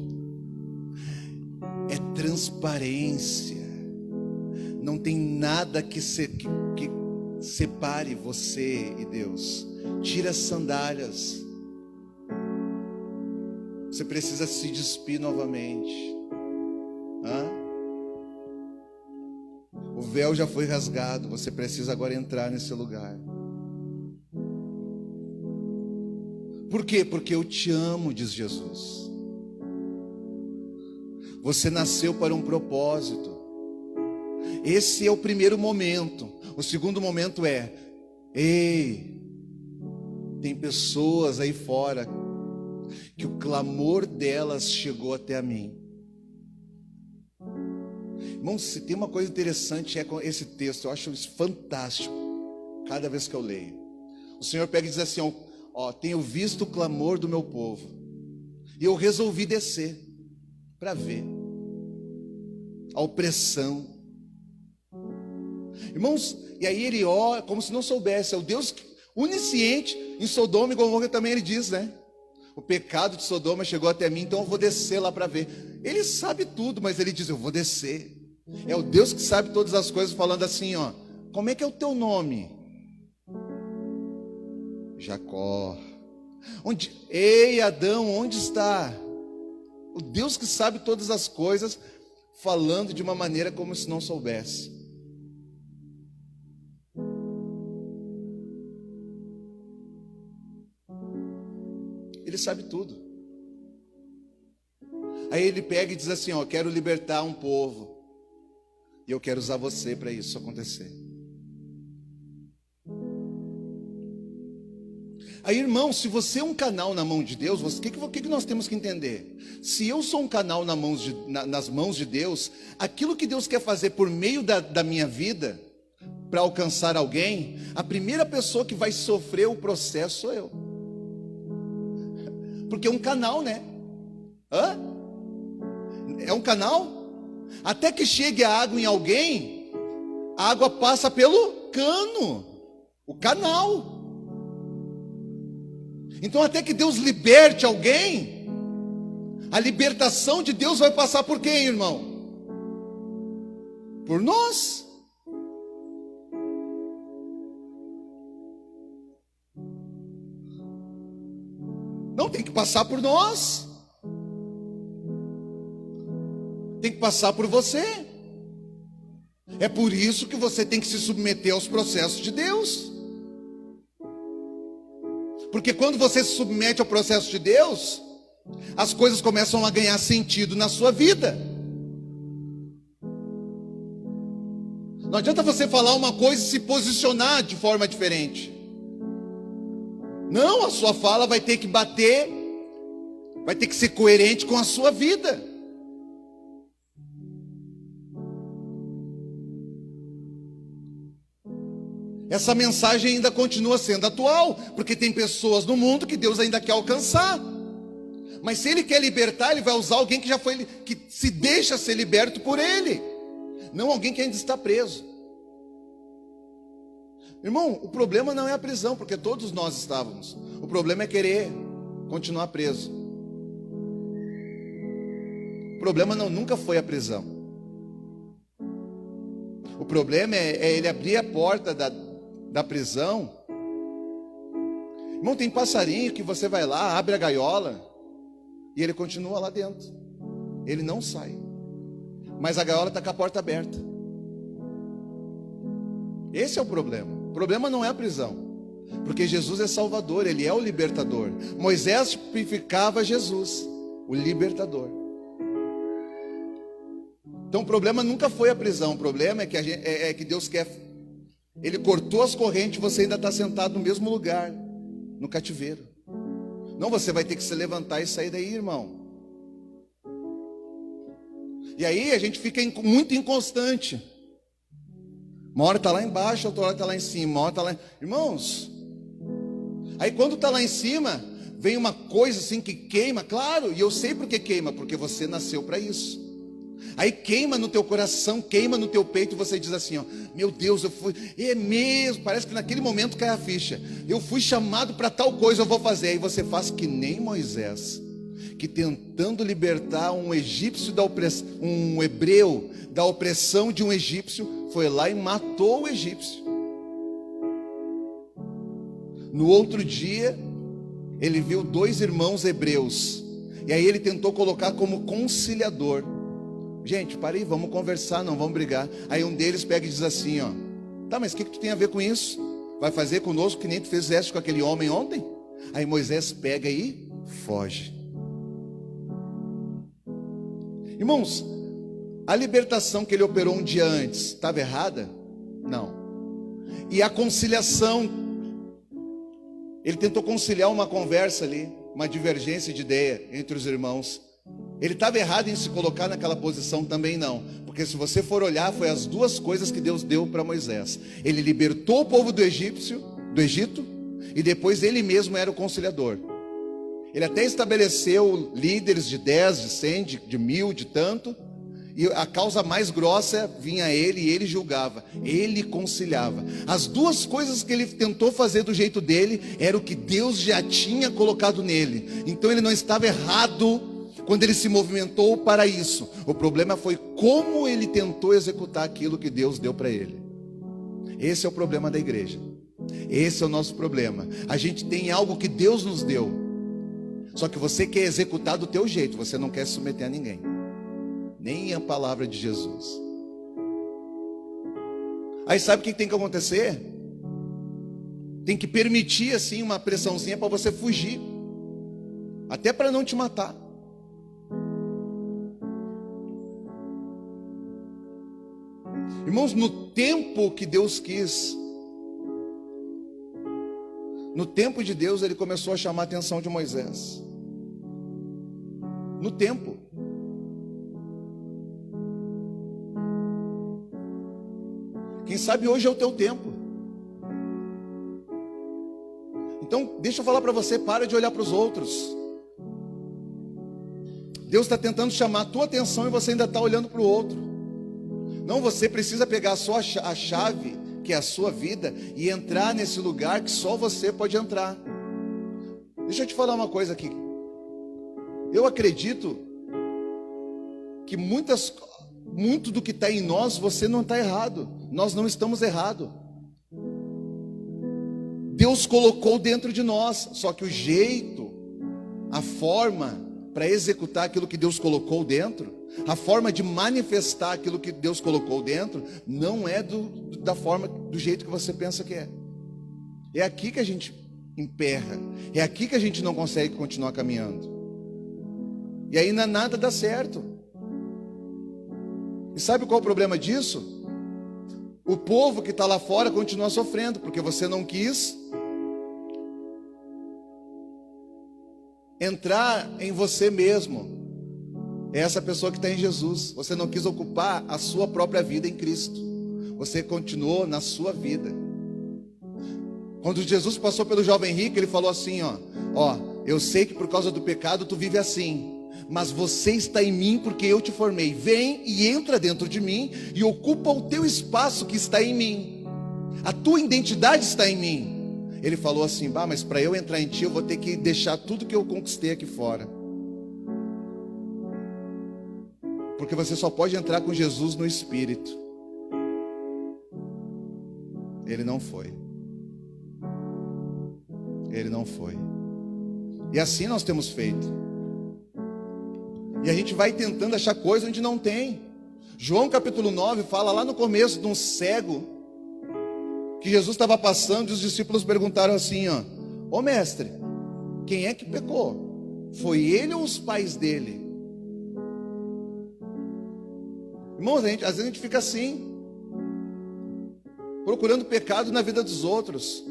É transparência. Não tem nada que separe você e Deus. Tira as sandálias. Você precisa se despir novamente. O véu já foi rasgado. Você precisa agora entrar nesse lugar. Por quê? Porque eu te amo, diz Jesus. Você nasceu para um propósito. Esse é o primeiro momento. O segundo momento é: ei, tem pessoas aí fora que o clamor delas chegou até a mim. Irmãos, se tem uma coisa interessante é com esse texto, eu acho isso fantástico. Cada vez que eu leio, o Senhor pega e diz assim: ó, tenho visto o clamor do meu povo, e eu resolvi descer para ver a opressão. Irmãos, e aí ele ora como se não soubesse. É o Deus onisciente. Em Sodoma e Gomorra também ele diz, né? O pecado de Sodoma chegou até mim, então eu vou descer lá para ver. Ele sabe tudo, mas ele diz: eu vou descer. É o Deus que sabe todas as coisas, falando assim, ó: como é que é o teu nome? Jacó. Ei, Adão, onde está? O Deus que sabe todas as coisas, falando de uma maneira como se não soubesse. Ele sabe tudo. Aí ele pega e diz assim, ó: quero libertar um povo, e eu quero usar você para isso acontecer. Aí, irmão, se você é um canal na mão de Deus, o que nós temos que entender? Se eu sou um canal nas mãos de Deus, aquilo que Deus quer fazer por meio da minha vida, para alcançar alguém, a primeira pessoa que vai sofrer o processo sou eu. Porque é um canal, né? É um canal. Até que chegue a água em alguém, a água passa pelo cano, o canal. Então, até que Deus liberte alguém, a libertação de Deus vai passar por quem, irmão? Por nós. Não, tem que passar por nós. Tem que passar por você. É por isso que você tem que se submeter aos processos de Deus. Porque quando você se submete ao processo de Deus, as coisas começam a ganhar sentido na sua vida. Não adianta você falar uma coisa e se posicionar de forma diferente. Não, a sua fala vai ter que bater, vai ter que ser coerente com a sua vida. Essa mensagem ainda continua sendo atual, porque tem pessoas no mundo que Deus ainda quer alcançar. Mas se Ele quer libertar, Ele vai usar alguém que se deixa ser liberto por Ele, não alguém que ainda está preso. Irmão, o problema não é a prisão, porque todos nós estávamos. O problema é querer continuar preso. O problema nunca foi a prisão. O problema é ele abrir a porta da prisão. Irmão, tem passarinho que você vai lá, abre a gaiola e ele continua lá dentro. Ele não sai, mas a gaiola está com a porta aberta. Esse é o problema. O problema não é a prisão, porque Jesus é Salvador, Ele é o libertador. Moisés tipificava Jesus, o libertador. Então o problema nunca foi a prisão. O problema é que Deus quer. Ele cortou as correntes e você ainda está sentado no mesmo lugar, no cativeiro. Não, você vai ter que se levantar e sair daí, irmão. E aí a gente fica muito inconstante. Uma hora está lá embaixo, outra hora está lá em cima, uma hora está lá... Irmãos, aí quando está lá em cima, vem uma coisa assim que queima, claro, e eu sei por que queima, porque você nasceu para isso. Aí queima no teu coração, queima no teu peito, e você diz assim, ó: meu Deus, eu fui, é mesmo, parece que naquele momento cai a ficha, eu fui chamado para tal coisa, eu vou fazer. Aí você faz que nem Moisés, que tentando libertar um egípcio um hebreu da opressão de um egípcio, foi lá e matou o egípcio. No outro dia, ele viu 2 irmãos hebreus, e aí ele tentou colocar como conciliador. Gente, parei, vamos conversar, não vamos brigar. Aí um deles pega e diz assim, ó: tá, mas o que tu tem a ver com isso? Vai fazer conosco que nem tu fizeste com aquele homem ontem? Aí Moisés pega e foge. Irmãos, a libertação que ele operou um dia antes estava errada? Não. E a conciliação, ele tentou conciliar uma conversa ali, uma divergência de ideia entre os irmãos. Ele estava errado em se colocar naquela posição? Também não. Porque se você for olhar, foi as 2 coisas que Deus deu para Moisés. Ele libertou o povo do Egito, e depois ele mesmo era o conciliador. Ele até estabeleceu líderes de 10, de 100, de 1000, de tanto. E a causa mais grossa vinha a ele e ele julgava. Ele conciliava. As 2 coisas que ele tentou fazer do jeito dele era o que Deus já tinha colocado nele. Então ele não estava errado quando ele se movimentou para isso. O problema foi como ele tentou executar aquilo que Deus deu para ele. Esse é o problema da igreja. Esse é o nosso problema. A gente tem algo que Deus nos deu, só que você quer executar do teu jeito. Você não quer se submeter a ninguém, nem a palavra de Jesus. Aí sabe o que tem que acontecer? Tem que permitir assim uma pressãozinha para você fugir, até para não te matar. Irmãos, no tempo que Deus quis, no tempo de Deus, ele começou a chamar a atenção de Moisés. No tempo. Quem sabe hoje é o teu tempo. Então, deixa eu falar para você, para de olhar para os outros. Deus está tentando chamar a tua atenção e você ainda está olhando para o outro. Não, você precisa pegar só a chave, que é a sua vida, e entrar nesse lugar que só você pode entrar. Deixa eu te falar uma coisa aqui. Eu acredito que muito do que está em nós, você não está errado. Nós não estamos errados. Deus colocou dentro de nós, só que o jeito, a forma para executar aquilo que Deus colocou dentro, a forma de manifestar aquilo que Deus colocou dentro, não é da forma, do jeito que você pensa que é. É aqui que a gente emperra, é aqui que a gente não consegue continuar caminhando. E aí nada dá certo. E sabe qual é o problema disso? O povo que está lá fora continua sofrendo, porque você não quis entrar em você mesmo. É essa pessoa que está em Jesus. Você não quis ocupar a sua própria vida em Cristo. Você continuou na sua vida. Quando Jesus passou pelo jovem rico, ele falou assim, ó, eu sei que por causa do pecado tu vive assim, mas você está em mim porque eu te formei. Vem e entra dentro de mim e ocupa o teu espaço que está em mim. A tua identidade está em mim. Ele falou assim, mas para eu entrar em ti eu vou ter que deixar tudo que eu conquistei aqui fora. Porque você só pode entrar com Jesus no Espírito. Ele não foi. Ele não foi. E assim nós temos feito. E a gente vai tentando achar coisa onde não tem. João capítulo 9 fala lá no começo de um cego que Jesus estava passando, e os discípulos perguntaram assim, ô mestre, quem é que pecou? Foi ele ou os pais dele? Irmãos, às vezes a gente fica assim, procurando pecado na vida dos outros,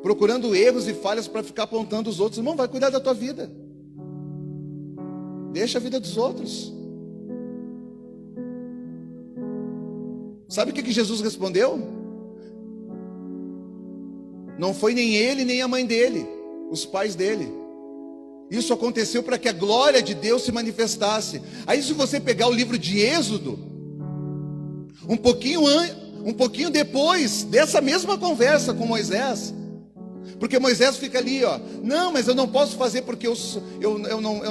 procurando erros e falhas para ficar apontando os outros. Irmão, vai cuidar da tua vida. Deixa a vida dos outros. Sabe o que Jesus respondeu? Não foi nem ele, nem a mãe dele, os pais dele. Isso aconteceu para que a glória de Deus se manifestasse. Aí se você pegar o livro de Êxodo, um pouquinho depois dessa mesma conversa com Moisés, porque Moisés fica ali, não, mas eu não posso fazer porque eu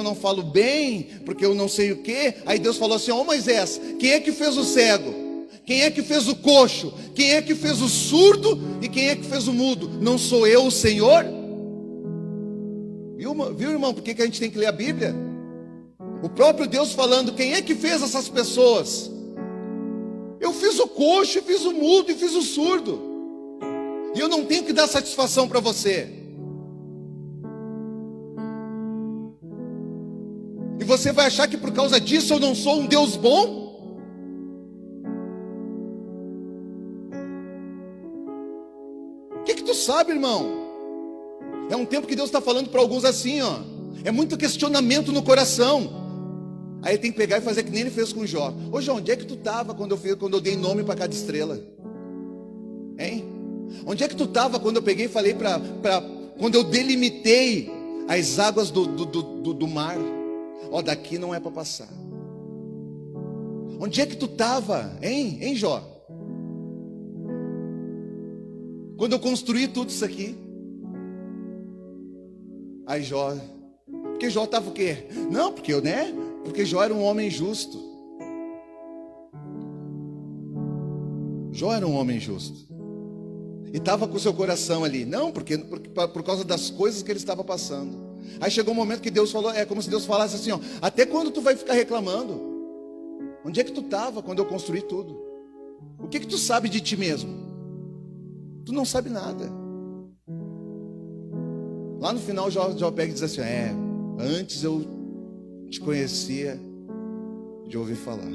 não falo bem, porque eu não sei o que. Aí Deus falou assim, Moisés, quem é que fez o cego? Quem é que fez o coxo? Quem é que fez o surdo? E quem é que fez o mudo? Não sou eu o Senhor? Viu, irmão, por que a gente tem que ler a Bíblia? O próprio Deus falando, quem é que fez essas pessoas? Eu fiz o coxo, eu fiz o mudo e fiz o surdo. E eu não tenho que dar satisfação para você. E você vai achar que por causa disso eu não sou um Deus bom? O que tu sabe, irmão? É um tempo que Deus está falando para alguns assim, é muito questionamento no coração. Aí tem que pegar e fazer que nem ele fez com Jó. Ô Jó, onde é que tu estava quando eu dei nome para cada estrela? Hein? Onde é que tu estava quando eu peguei e falei quando eu delimitei as águas do mar? Daqui não é para passar. Onde é que tu estava, hein Jó? Quando eu construí tudo isso aqui. Aí Jó, porque Jó estava o quê? Não, porque eu, Porque Jó era um homem justo. Jó era um homem justo. E estava com o seu coração ali. Não, porque por causa das coisas que ele estava passando. Aí chegou um momento que Deus falou, é como se Deus falasse assim, ó, até quando tu vai ficar reclamando? Onde é que tu estava quando eu construí tudo? O que tu sabe de ti mesmo? Tu não sabe nada. Lá no final Jó pega e diz assim, antes eu te conhecia de ouvir falar,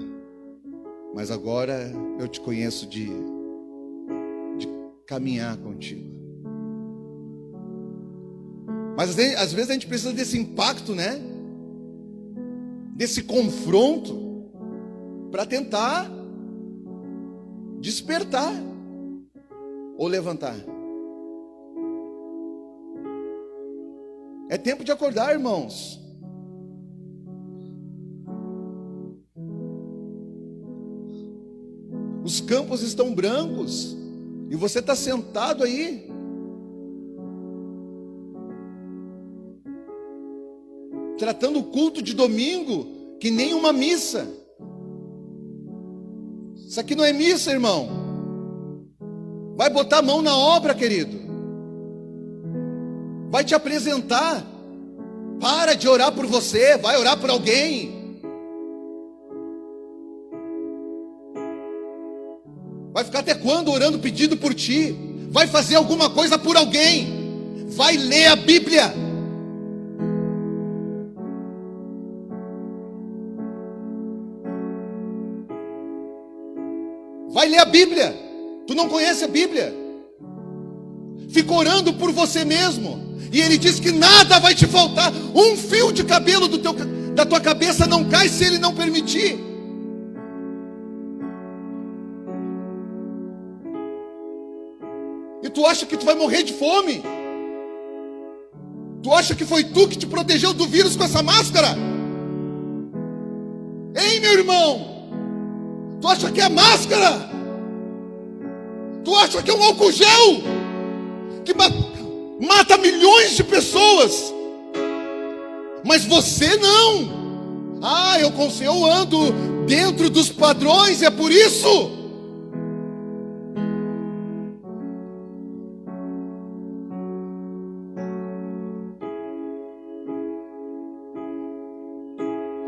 mas agora eu te conheço de caminhar contigo. Mas às vezes a gente precisa desse impacto, né? Desse confronto para tentar despertar ou levantar. É tempo de acordar, irmãos. Os campos estão brancos e você está sentado aí, tratando o culto de domingo que nem uma missa. Isso aqui não é missa, irmão. Vai botar a mão na obra, querido. Vai te apresentar. Para de orar por você, vai orar por alguém. Vai ficar até quando orando, pedindo por ti? Vai fazer alguma coisa por alguém. Vai ler a Bíblia. Vai ler a Bíblia. Tu não conhece a Bíblia? Fica orando por você mesmo. E ele diz que nada vai te faltar. Um fio de cabelo da tua cabeça não cai se ele não permitir. E tu acha que tu vai morrer de fome? Tu acha que foi tu que te protegeu do vírus com essa máscara? Ei, meu irmão, tu acha que é máscara? Tu acha que é um álcool gel que mata milhões de pessoas? Mas você não. Eu ando dentro dos padrões, é por isso.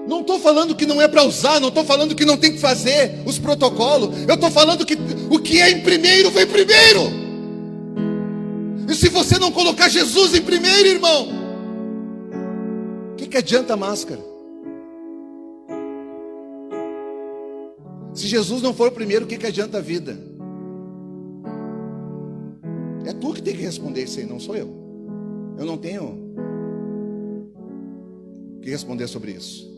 Não estou falando que não é para usar, não estou falando que não tem que fazer os protocolos. Eu estou falando que o que é em primeiro vem primeiro. E se você não colocar Jesus em primeiro, irmão, o que adianta a máscara? Se Jesus não for o primeiro, o que adianta a vida? É tu que tem que responder isso aí, não sou eu. Eu não tenho que responder sobre isso.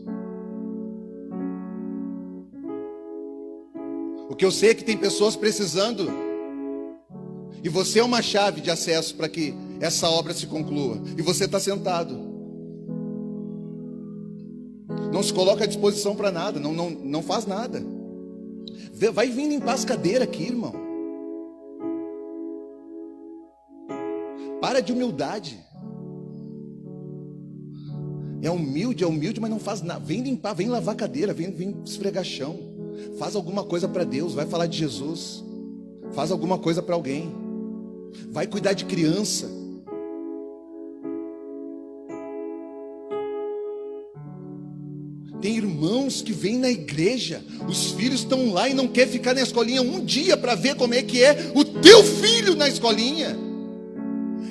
O que eu sei é que tem pessoas precisando, e você é uma chave de acesso para que essa obra se conclua. E você está sentado. Não se coloca à disposição para nada, não faz nada. Vai vir limpar as cadeiras aqui, irmão. Para de humildade. É humilde, mas não faz nada. Vem limpar, vem lavar a cadeira, vem esfregar chão. Faz alguma coisa para Deus, vai falar de Jesus. Faz alguma coisa para alguém. Vai cuidar de criança. Tem irmãos que vêm na igreja, os filhos estão lá e não quer ficar na escolinha um dia para ver como é que é o teu filho na escolinha.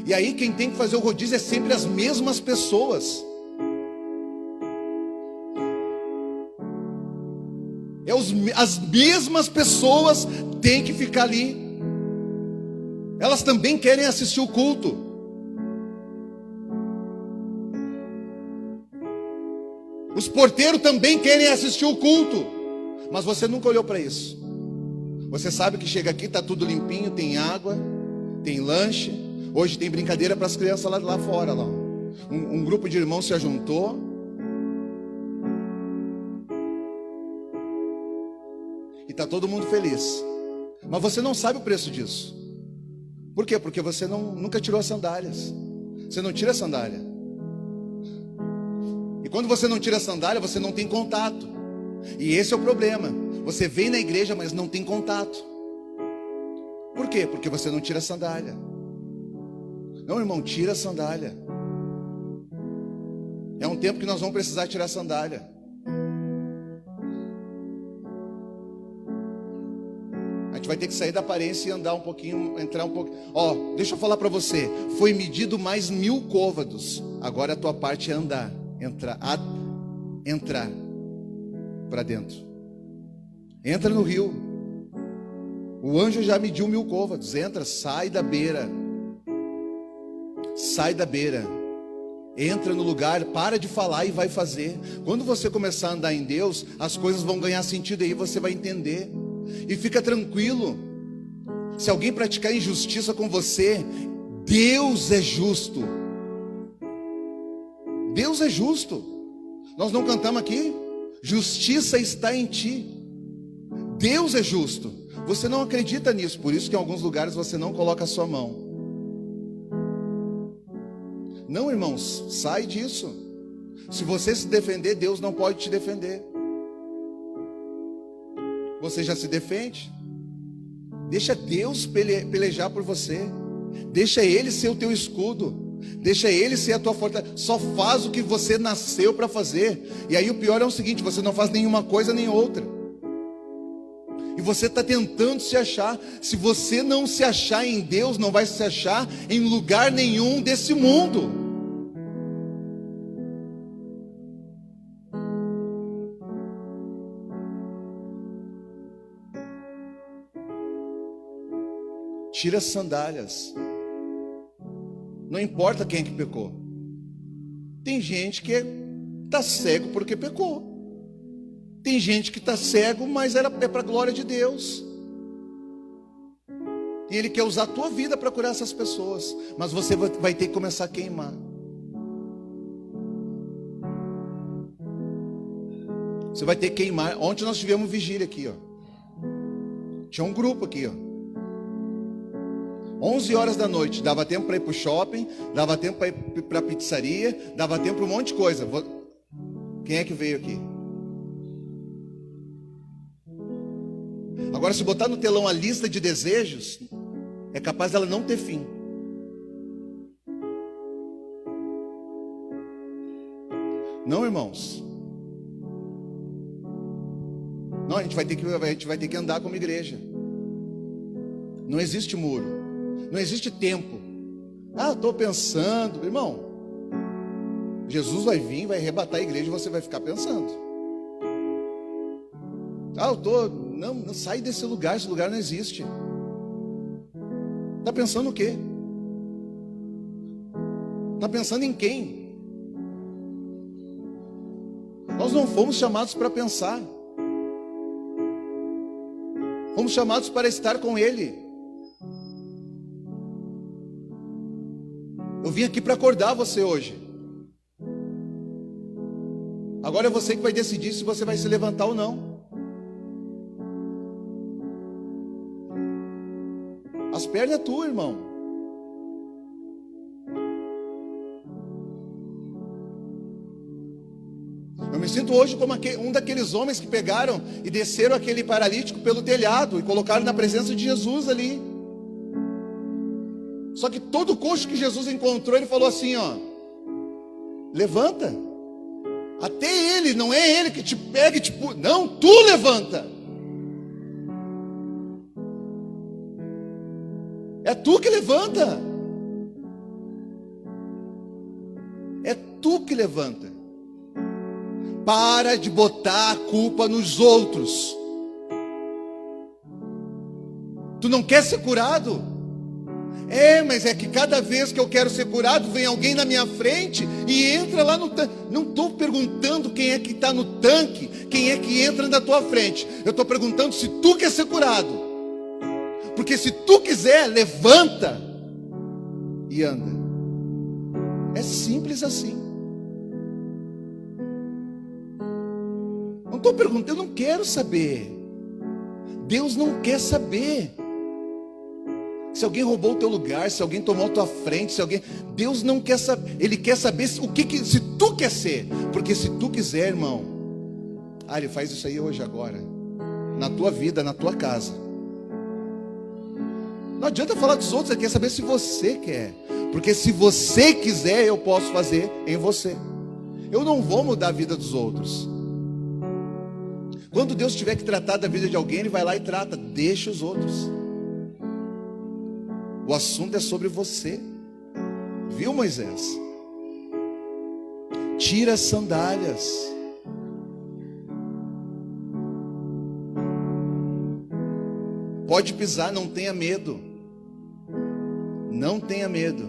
E aí quem tem que fazer o rodízio é sempre as mesmas pessoas. As mesmas pessoas têm que ficar ali. Elas também querem assistir o culto. Os porteiros também querem assistir o culto. Mas você nunca olhou para isso. Você sabe que chega aqui, está tudo limpinho, tem água, tem lanche. Hoje tem brincadeira para as crianças lá fora. Lá. Um grupo de irmãos se ajuntou. E está todo mundo feliz. Mas você não sabe o preço disso. Por quê? Porque você nunca tirou as sandálias. Você não tira a sandália. E quando você não tira a sandália, você não tem contato. E esse é o problema. Você vem na igreja, mas não tem contato. Por quê? Porque você não tira a sandália. Não, irmão, tira a sandália. É um tempo que nós vamos precisar tirar a sandália. A gente vai ter que sair da aparência e andar um pouquinho, entrar um pouco. Ó, deixa eu falar para você. Foi medido mais 1000 côvados. Agora a tua parte é andar, entrar para dentro. Entra no rio. O anjo já mediu 1000 côvados. Entra, sai da beira. Sai da beira. Entra no lugar, para de falar e vai fazer. Quando você começar a andar em Deus, as coisas vão ganhar sentido, aí você vai entender. E fica tranquilo. Se alguém praticar injustiça com você, Deus é justo. Deus é justo. Nós não cantamos aqui? Justiça está em ti. Deus é justo. Você não acredita nisso, por isso que em alguns lugares você não coloca a sua mão. Não, irmãos, sai disso. Se você se defender, Deus não pode te defender. Você já se defende? Deixa Deus pelejar por você. Deixa Ele ser o teu escudo. Deixa Ele ser a tua fortaleza. Só faz o que você nasceu para fazer. E aí o pior é o seguinte: você não faz nenhuma coisa nem outra. E você está tentando se achar. Se você não se achar em Deus, não vai se achar em lugar nenhum desse mundo. Tira as sandálias. Não importa quem é que pecou. Tem gente que está cego porque pecou. Tem gente que está cego, mas é para a glória de Deus. E Ele quer usar a tua vida para curar essas pessoas. Mas você vai ter que começar a queimar. Você vai ter que queimar. Ontem nós tivemos vigília aqui, ó. Tinha um grupo aqui, ó. 11 horas da noite, dava tempo para ir para o shopping, dava tempo para ir para a pizzaria, dava tempo para um monte de coisa. Quem é que veio aqui? Agora, se botar no telão a lista de desejos, é capaz dela não ter fim. Não, irmãos. Não, a gente vai ter que andar como igreja. Não existe muro. Não existe tempo. Ah, estou pensando. Irmão, Jesus vai vir, vai arrebatar a igreja e você vai ficar pensando. Ah, não, sai desse lugar, esse lugar não existe. Está pensando o quê? Está pensando em quem? Nós não fomos chamados para pensar. Fomos chamados para estar com Ele. Eu vim aqui para acordar você hoje. Agora é você que vai decidir se você vai se levantar ou não. As pernas é tua, irmão. Eu me sinto hoje como um daqueles homens que pegaram e desceram aquele paralítico pelo telhado e colocaram na presença de Jesus ali. Só que todo coxo que Jesus encontrou, ele falou assim, ó: levanta. Até ele, não é ele que te pega e te puxa. Não, tu levanta. É tu que levanta. É tu que levanta. Para de botar a culpa nos outros. Tu não quer ser curado? Mas é que cada vez que eu quero ser curado, vem alguém na minha frente e entra lá no tanque. Não estou perguntando quem é que está no tanque, quem é que entra na tua frente. Eu estou perguntando se tu quer ser curado. Porque se tu quiser, levanta e anda. É simples assim. Não estou perguntando, eu não quero saber. Deus não quer saber. Se alguém roubou o teu lugar, se alguém tomou a tua frente, se alguém... Deus não quer saber, Ele quer saber se tu quer ser. Porque se tu quiser, irmão, Ele faz isso aí hoje, agora, na tua vida, na tua casa. Não adianta falar dos outros, Ele quer saber se você quer. Porque se você quiser, eu posso fazer em você. Eu não vou mudar a vida dos outros. Quando Deus tiver que tratar da vida de alguém, Ele vai lá e trata. Deixa os outros. O assunto é sobre você. Viu, Moisés? Tira as sandálias. Pode pisar, não tenha medo. Não tenha medo.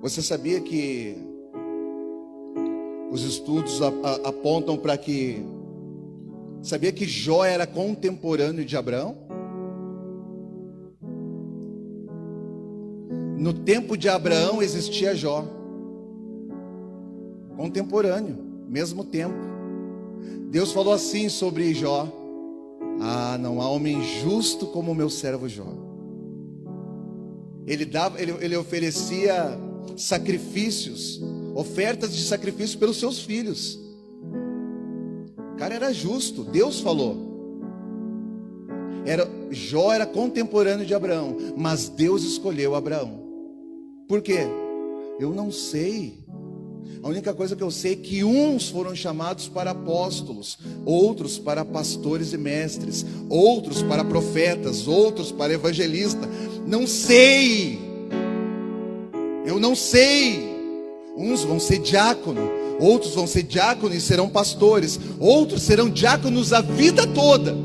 Você sabia que os estudos apontam para que... Sabia que Jó era contemporâneo de Abraão? No tempo de Abraão existia Jó. Contemporâneo, mesmo tempo. Deus falou assim sobre Jó: não há homem justo como o meu servo Jó. Ele oferecia sacrifícios, ofertas de sacrifício pelos seus filhos. O cara era justo, Deus falou. Jó era contemporâneo de Abraão, mas Deus escolheu Abraão. Por quê? Eu não sei. A única coisa que eu sei é que uns foram chamados para apóstolos, outros para pastores e mestres, outros para profetas, outros para evangelistas. Não sei. Eu não sei. Uns vão ser diácono, outros vão ser diáconos e serão pastores, outros serão diáconos a vida toda.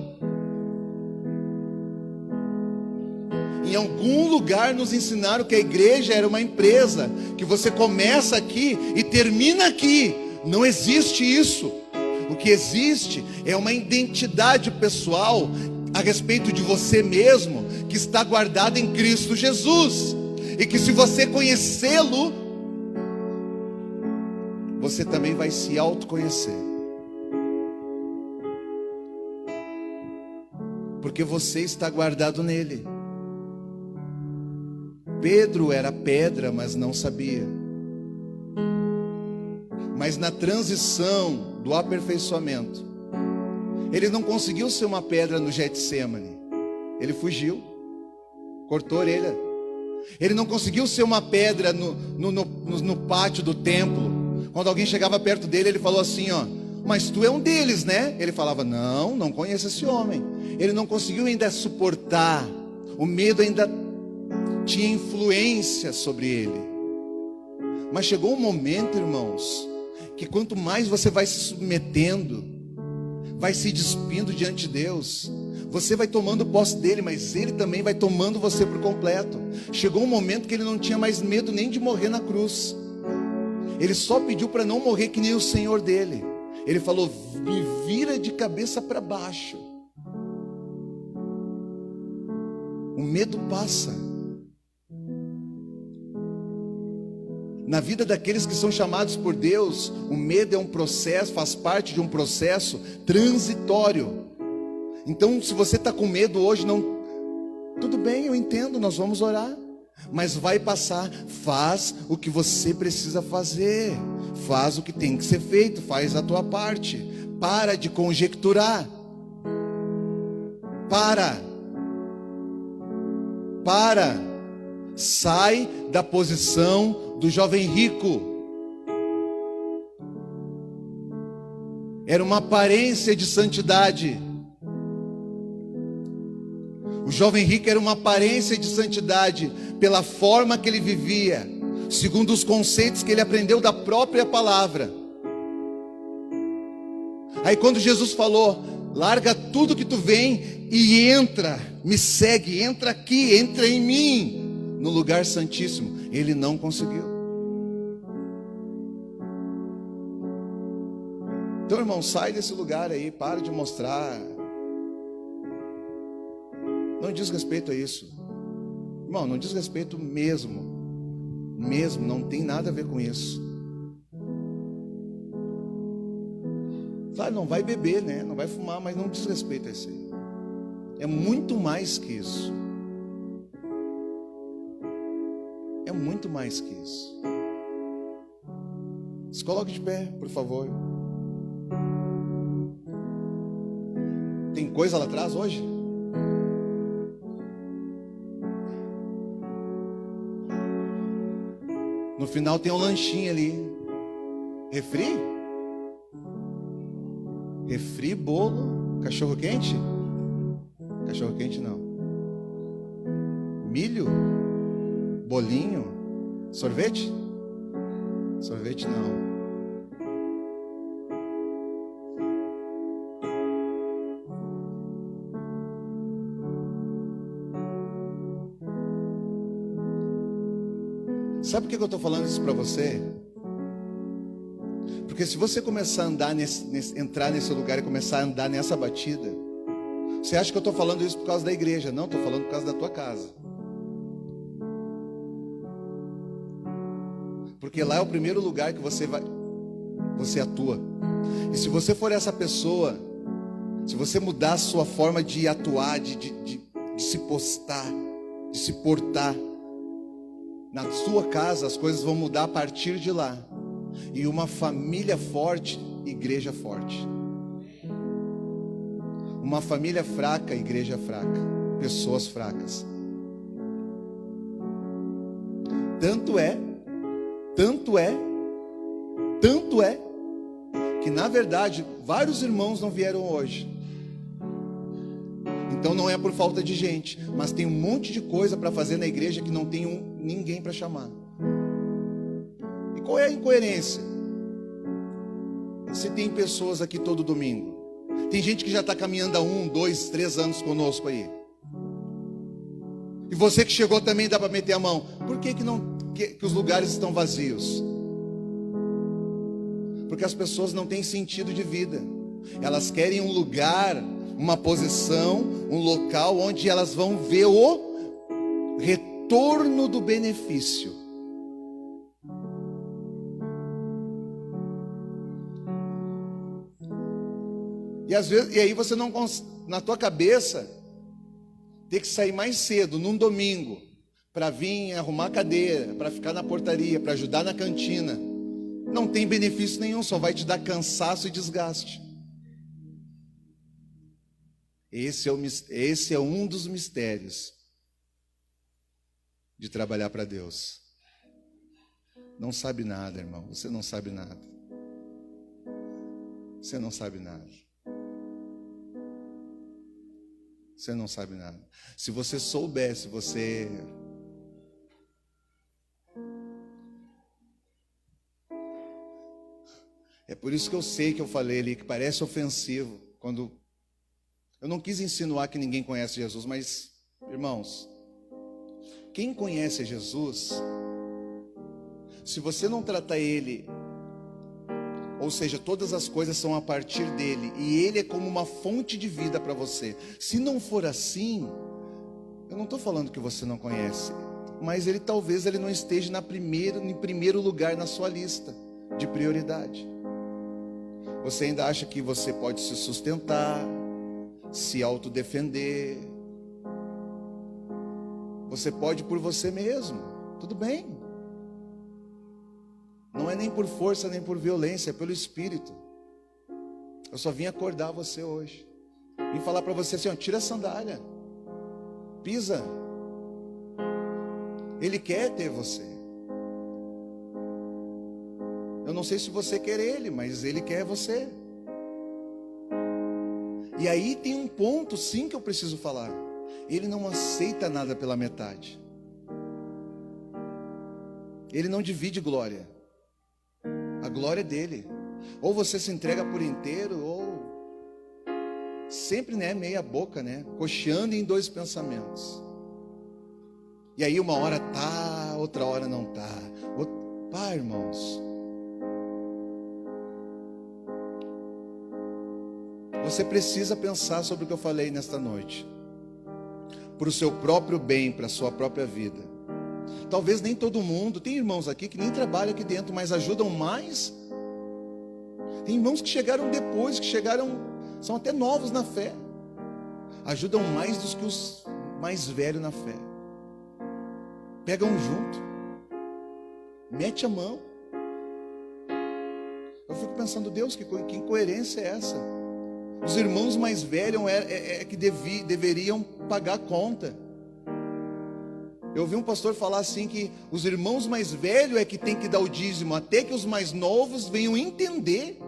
Em algum lugar nos ensinaram que a igreja era uma empresa, que você começa aqui e termina aqui. Não existe isso. O que existe é uma identidade pessoal a respeito de você mesmo, que está guardada em Cristo Jesus, e que se você conhecê-lo, você também vai se autoconhecer. Porque você está guardado nele. Pedro era pedra, mas não sabia. Mas na transição do aperfeiçoamento, ele não conseguiu ser uma pedra no Getsêmani. Ele fugiu, cortou a orelha. Ele não conseguiu ser uma pedra no pátio do templo. Quando alguém chegava perto dele, ele falou assim, mas tu é um deles, né? Ele falava, não conheço esse homem. Ele não conseguiu ainda suportar. O medo ainda tinha influência sobre ele. Mas chegou um momento, irmãos, que quanto mais você vai se submetendo, vai se despindo diante de Deus, você vai tomando posse dele, mas ele também vai tomando você por completo. Chegou um momento que ele não tinha mais medo nem de morrer na cruz. Ele só pediu para não morrer que nem o Senhor dele. Ele falou, me vira de cabeça para baixo. O medo passa. Na vida daqueles que são chamados por Deus, o medo é um processo, faz parte de um processo transitório. Então, se você está com medo hoje, tudo bem, eu entendo, nós vamos orar. Mas vai passar. Faz o que você precisa fazer. Faz o que tem que ser feito. Faz a tua parte. Para de conjecturar. Para. Sai da posição do jovem rico. Era uma aparência de santidade. O jovem rico era uma aparência de santidade pela forma que ele vivia, segundo os conceitos que ele aprendeu da própria palavra. Aí quando Jesus falou, larga tudo que tu vem e entra, me segue, entra aqui, entra em mim, no lugar santíssimo, ele não conseguiu. Então, irmão, sai desse lugar aí, para de mostrar. Não diz respeito a isso. Irmão, não diz respeito mesmo. Mesmo, não tem nada a ver com isso. Sabe? não vai beber, né? Não vai fumar, mas não diz respeito a isso aí. É muito mais que isso. É muito mais que isso. Se coloque de pé, por favor. Tem coisa lá atrás hoje? No final tem um lanchinho ali. Refri? Refri, bolo, cachorro quente? Cachorro quente não. Milho? Bolinho? Sorvete? Sorvete não. Sabe por que eu estou falando isso para você? Porque se você começar a andar entrar nesse lugar e começar a andar nessa batida, você acha que eu estou falando isso por causa da igreja? Não, estou falando por causa da tua casa. Porque lá é o primeiro lugar que você atua. E se você for essa pessoa, se você mudar a sua forma de atuar, de se postar, de se portar, na sua casa as coisas vão mudar a partir de lá. E uma família forte, igreja forte. Uma família fraca, igreja fraca. Pessoas fracas. Tanto é que na verdade vários irmãos não vieram hoje. Então não é por falta de gente, mas tem um monte de coisa para fazer na igreja que não tem ninguém para chamar. E qual é a incoerência? Se tem pessoas aqui todo domingo, tem gente que já está caminhando há 1, 2, 3 anos conosco aí. E você que chegou também dá para meter a mão. Por que os lugares estão vazios? Porque as pessoas não têm sentido de vida. Elas querem um lugar, uma posição, um local onde elas vão ver o retorno do benefício. E às vezes, e aí você não na tua cabeça ter que sair mais cedo num domingo para vir arrumar cadeira, para ficar na portaria, para ajudar na cantina. Não tem benefício nenhum, só vai te dar cansaço e desgaste. Esse é um dos mistérios de trabalhar para Deus. Não sabe nada, irmão. Você não sabe nada. Você não sabe nada. Você não sabe nada. Se você soubesse, você... É por isso que eu sei que eu falei ali, que parece ofensivo, quando... Eu não quis insinuar que ninguém conhece Jesus, mas, irmãos, quem conhece Jesus, se você não tratar Ele, ou seja, todas as coisas são a partir dEle, e Ele é como uma fonte de vida para você. Se não for assim, eu não estou falando que você não conhece, mas talvez Ele não esteja em primeiro lugar na sua lista de prioridade. Você ainda acha que você pode se sustentar, se autodefender. Você pode por você mesmo, tudo bem. Não é nem por força, nem por violência, é pelo Espírito. Eu só vim acordar você hoje. Vim falar para você assim, ó, tira a sandália. Pisa. Ele quer ter você. Eu não sei se você quer Ele, mas Ele quer você. E aí tem um ponto sim que eu preciso falar. Ele não aceita nada pela metade. Ele não divide glória. A glória é dele. Ou você se entrega por inteiro, ou sempre, né, meia boca, né, cocheando em dois pensamentos. E aí uma hora tá, outra hora não tá. Pá, irmãos, você precisa pensar sobre o que eu falei nesta noite, para o seu próprio bem, para a sua própria vida. Talvez nem todo mundo, tem irmãos aqui que nem trabalham aqui dentro, mas ajudam mais. Tem irmãos que chegaram depois, são até novos na fé. Ajudam mais do que os mais velhos na fé. Pegam junto. Mete a mão. Eu fico pensando, Deus, que incoerência é essa? Os irmãos mais velhos que deveriam pagar a conta. Eu ouvi um pastor falar assim que os irmãos mais velhos é que tem que dar o dízimo, até que os mais novos venham entender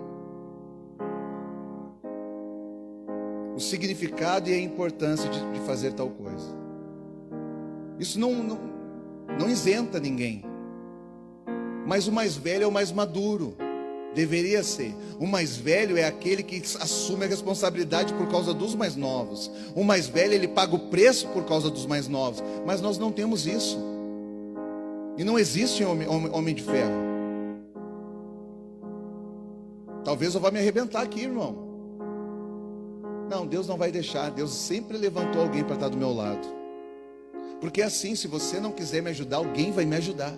o significado e a importância de fazer tal coisa. Isso não isenta ninguém. Mas o mais velho é o mais maduro. Deveria ser. O mais velho é aquele que assume a responsabilidade por causa dos mais novos. O mais velho, ele paga o preço por causa dos mais novos. Mas nós não temos isso. E não existe homem de ferro. Talvez eu vá me arrebentar aqui, irmão. Não, Deus não vai deixar. Deus sempre levantou alguém para estar do meu lado. Porque é assim, se você não quiser me ajudar, alguém vai me ajudar.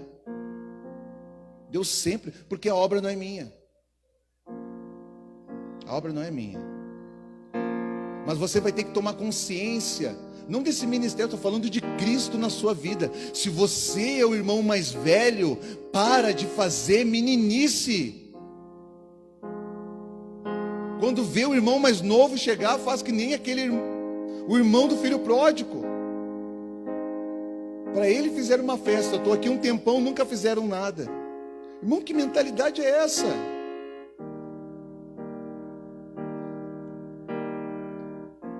Deus sempre, porque a obra não é minha. A obra não é minha. Mas você vai ter que tomar consciência, não desse ministério, estou falando de Cristo na sua vida. Se você é o irmão mais velho, para de fazer meninice. Quando vê o irmão mais novo chegar, faz que nem o irmão do filho pródigo. Para ele fizeram uma festa, eu estou aqui um tempão, nunca fizeram nada. Irmão, que mentalidade é essa?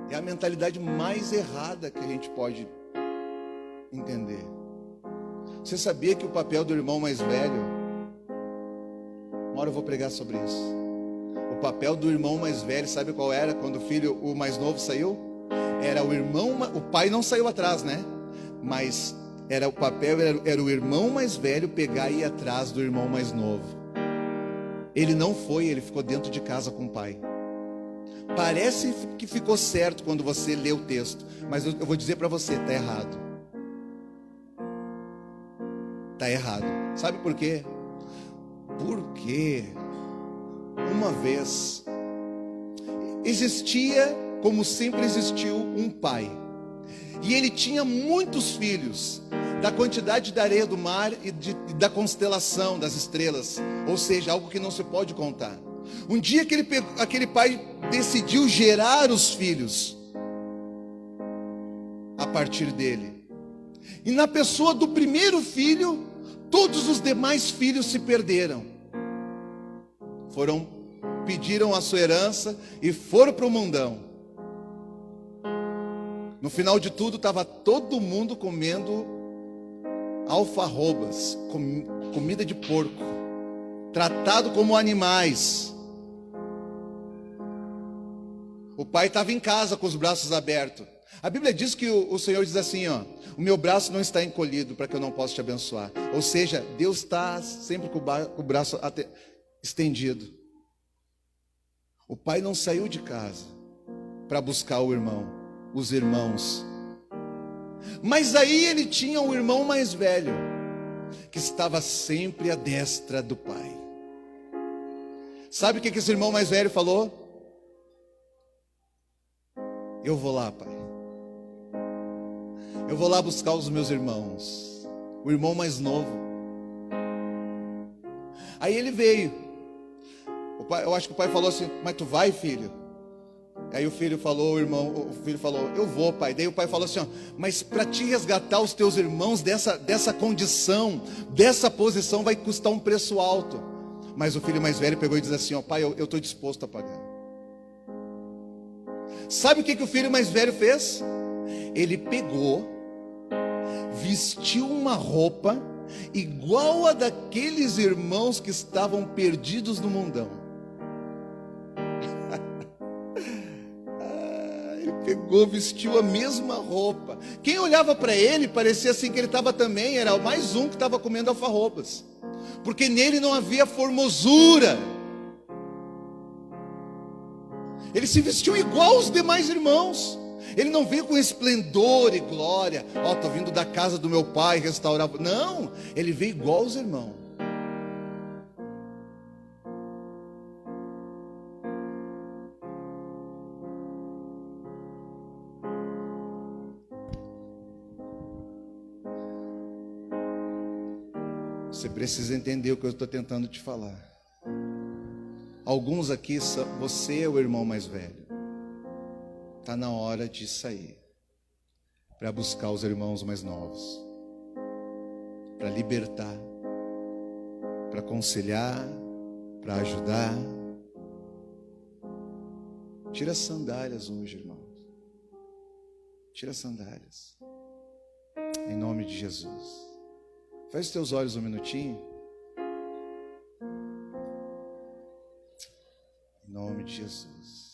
É a mentalidade mais errada que a gente pode entender. Você sabia que o papel do irmão mais velho, uma hora eu vou pregar sobre isso. O papel do irmão mais velho, sabe qual era? Quando o mais novo saiu? Era o irmão, o pai não saiu atrás, né? Mas era o irmão mais velho pegar e ir atrás do irmão mais novo. Ele não foi, ele ficou dentro de casa com o pai. Parece que ficou certo quando você lê o texto, mas eu vou dizer para você, está errado. Está errado. Sabe por quê? Porque uma vez existia, como sempre existiu, um pai. E ele tinha muitos filhos, da quantidade da areia do mar e da constelação das estrelas, ou seja, algo que não se pode contar. Um dia aquele pai decidiu gerar os filhos a partir dele. E na pessoa do primeiro filho, todos os demais filhos se perderam. Pediram a sua herança e foram para o mundão. No final de tudo, estava todo mundo comendo alfarrobas, comida de porco, tratado como animais. O pai estava em casa com os braços abertos. A Bíblia diz que o Senhor diz assim, ó: o meu braço não está encolhido para que eu não possa te abençoar. Ou seja, Deus está sempre com o braço estendido. O pai não saiu de casa para buscar os irmãos. Mas aí ele tinha um irmão mais velho, que estava sempre à destra do pai. Sabe o que esse irmão mais velho falou? Eu vou lá, pai. Eu vou lá buscar os meus irmãos. O irmão mais novo. Aí ele veio. Eu acho que o pai falou assim: mas tu vai, filho? Aí o filho falou, eu vou, pai. Daí o pai falou assim, ó: mas para te resgatar os teus irmãos dessa condição, dessa posição, vai custar um preço alto. Mas o filho mais velho pegou e disse assim, ó: pai, eu estou disposto a pagar. Sabe o que o filho mais velho fez? Ele pegou, vestiu uma roupa igual a daqueles irmãos que estavam perdidos no mundão. Ele pegou, vestiu a mesma roupa. Quem olhava para ele parecia assim que ele estava também, era mais um que estava comendo alfarrobas, porque nele não havia formosura. Ele se vestiu igual aos demais irmãos. Ele não veio com esplendor e glória. Ó, estou vindo da casa do meu pai restaurar. Não, ele veio igual aos irmãos. Você precisa entender o que eu estou tentando te falar. Alguns aqui, você é o irmão mais velho. Está na hora de sair para buscar os irmãos mais novos, para libertar, para aconselhar, para ajudar. Tira as sandálias hoje, irmãos. Tira as sandálias. Em nome de Jesus. Feche os teus olhos um minutinho. Em nome de Jesus.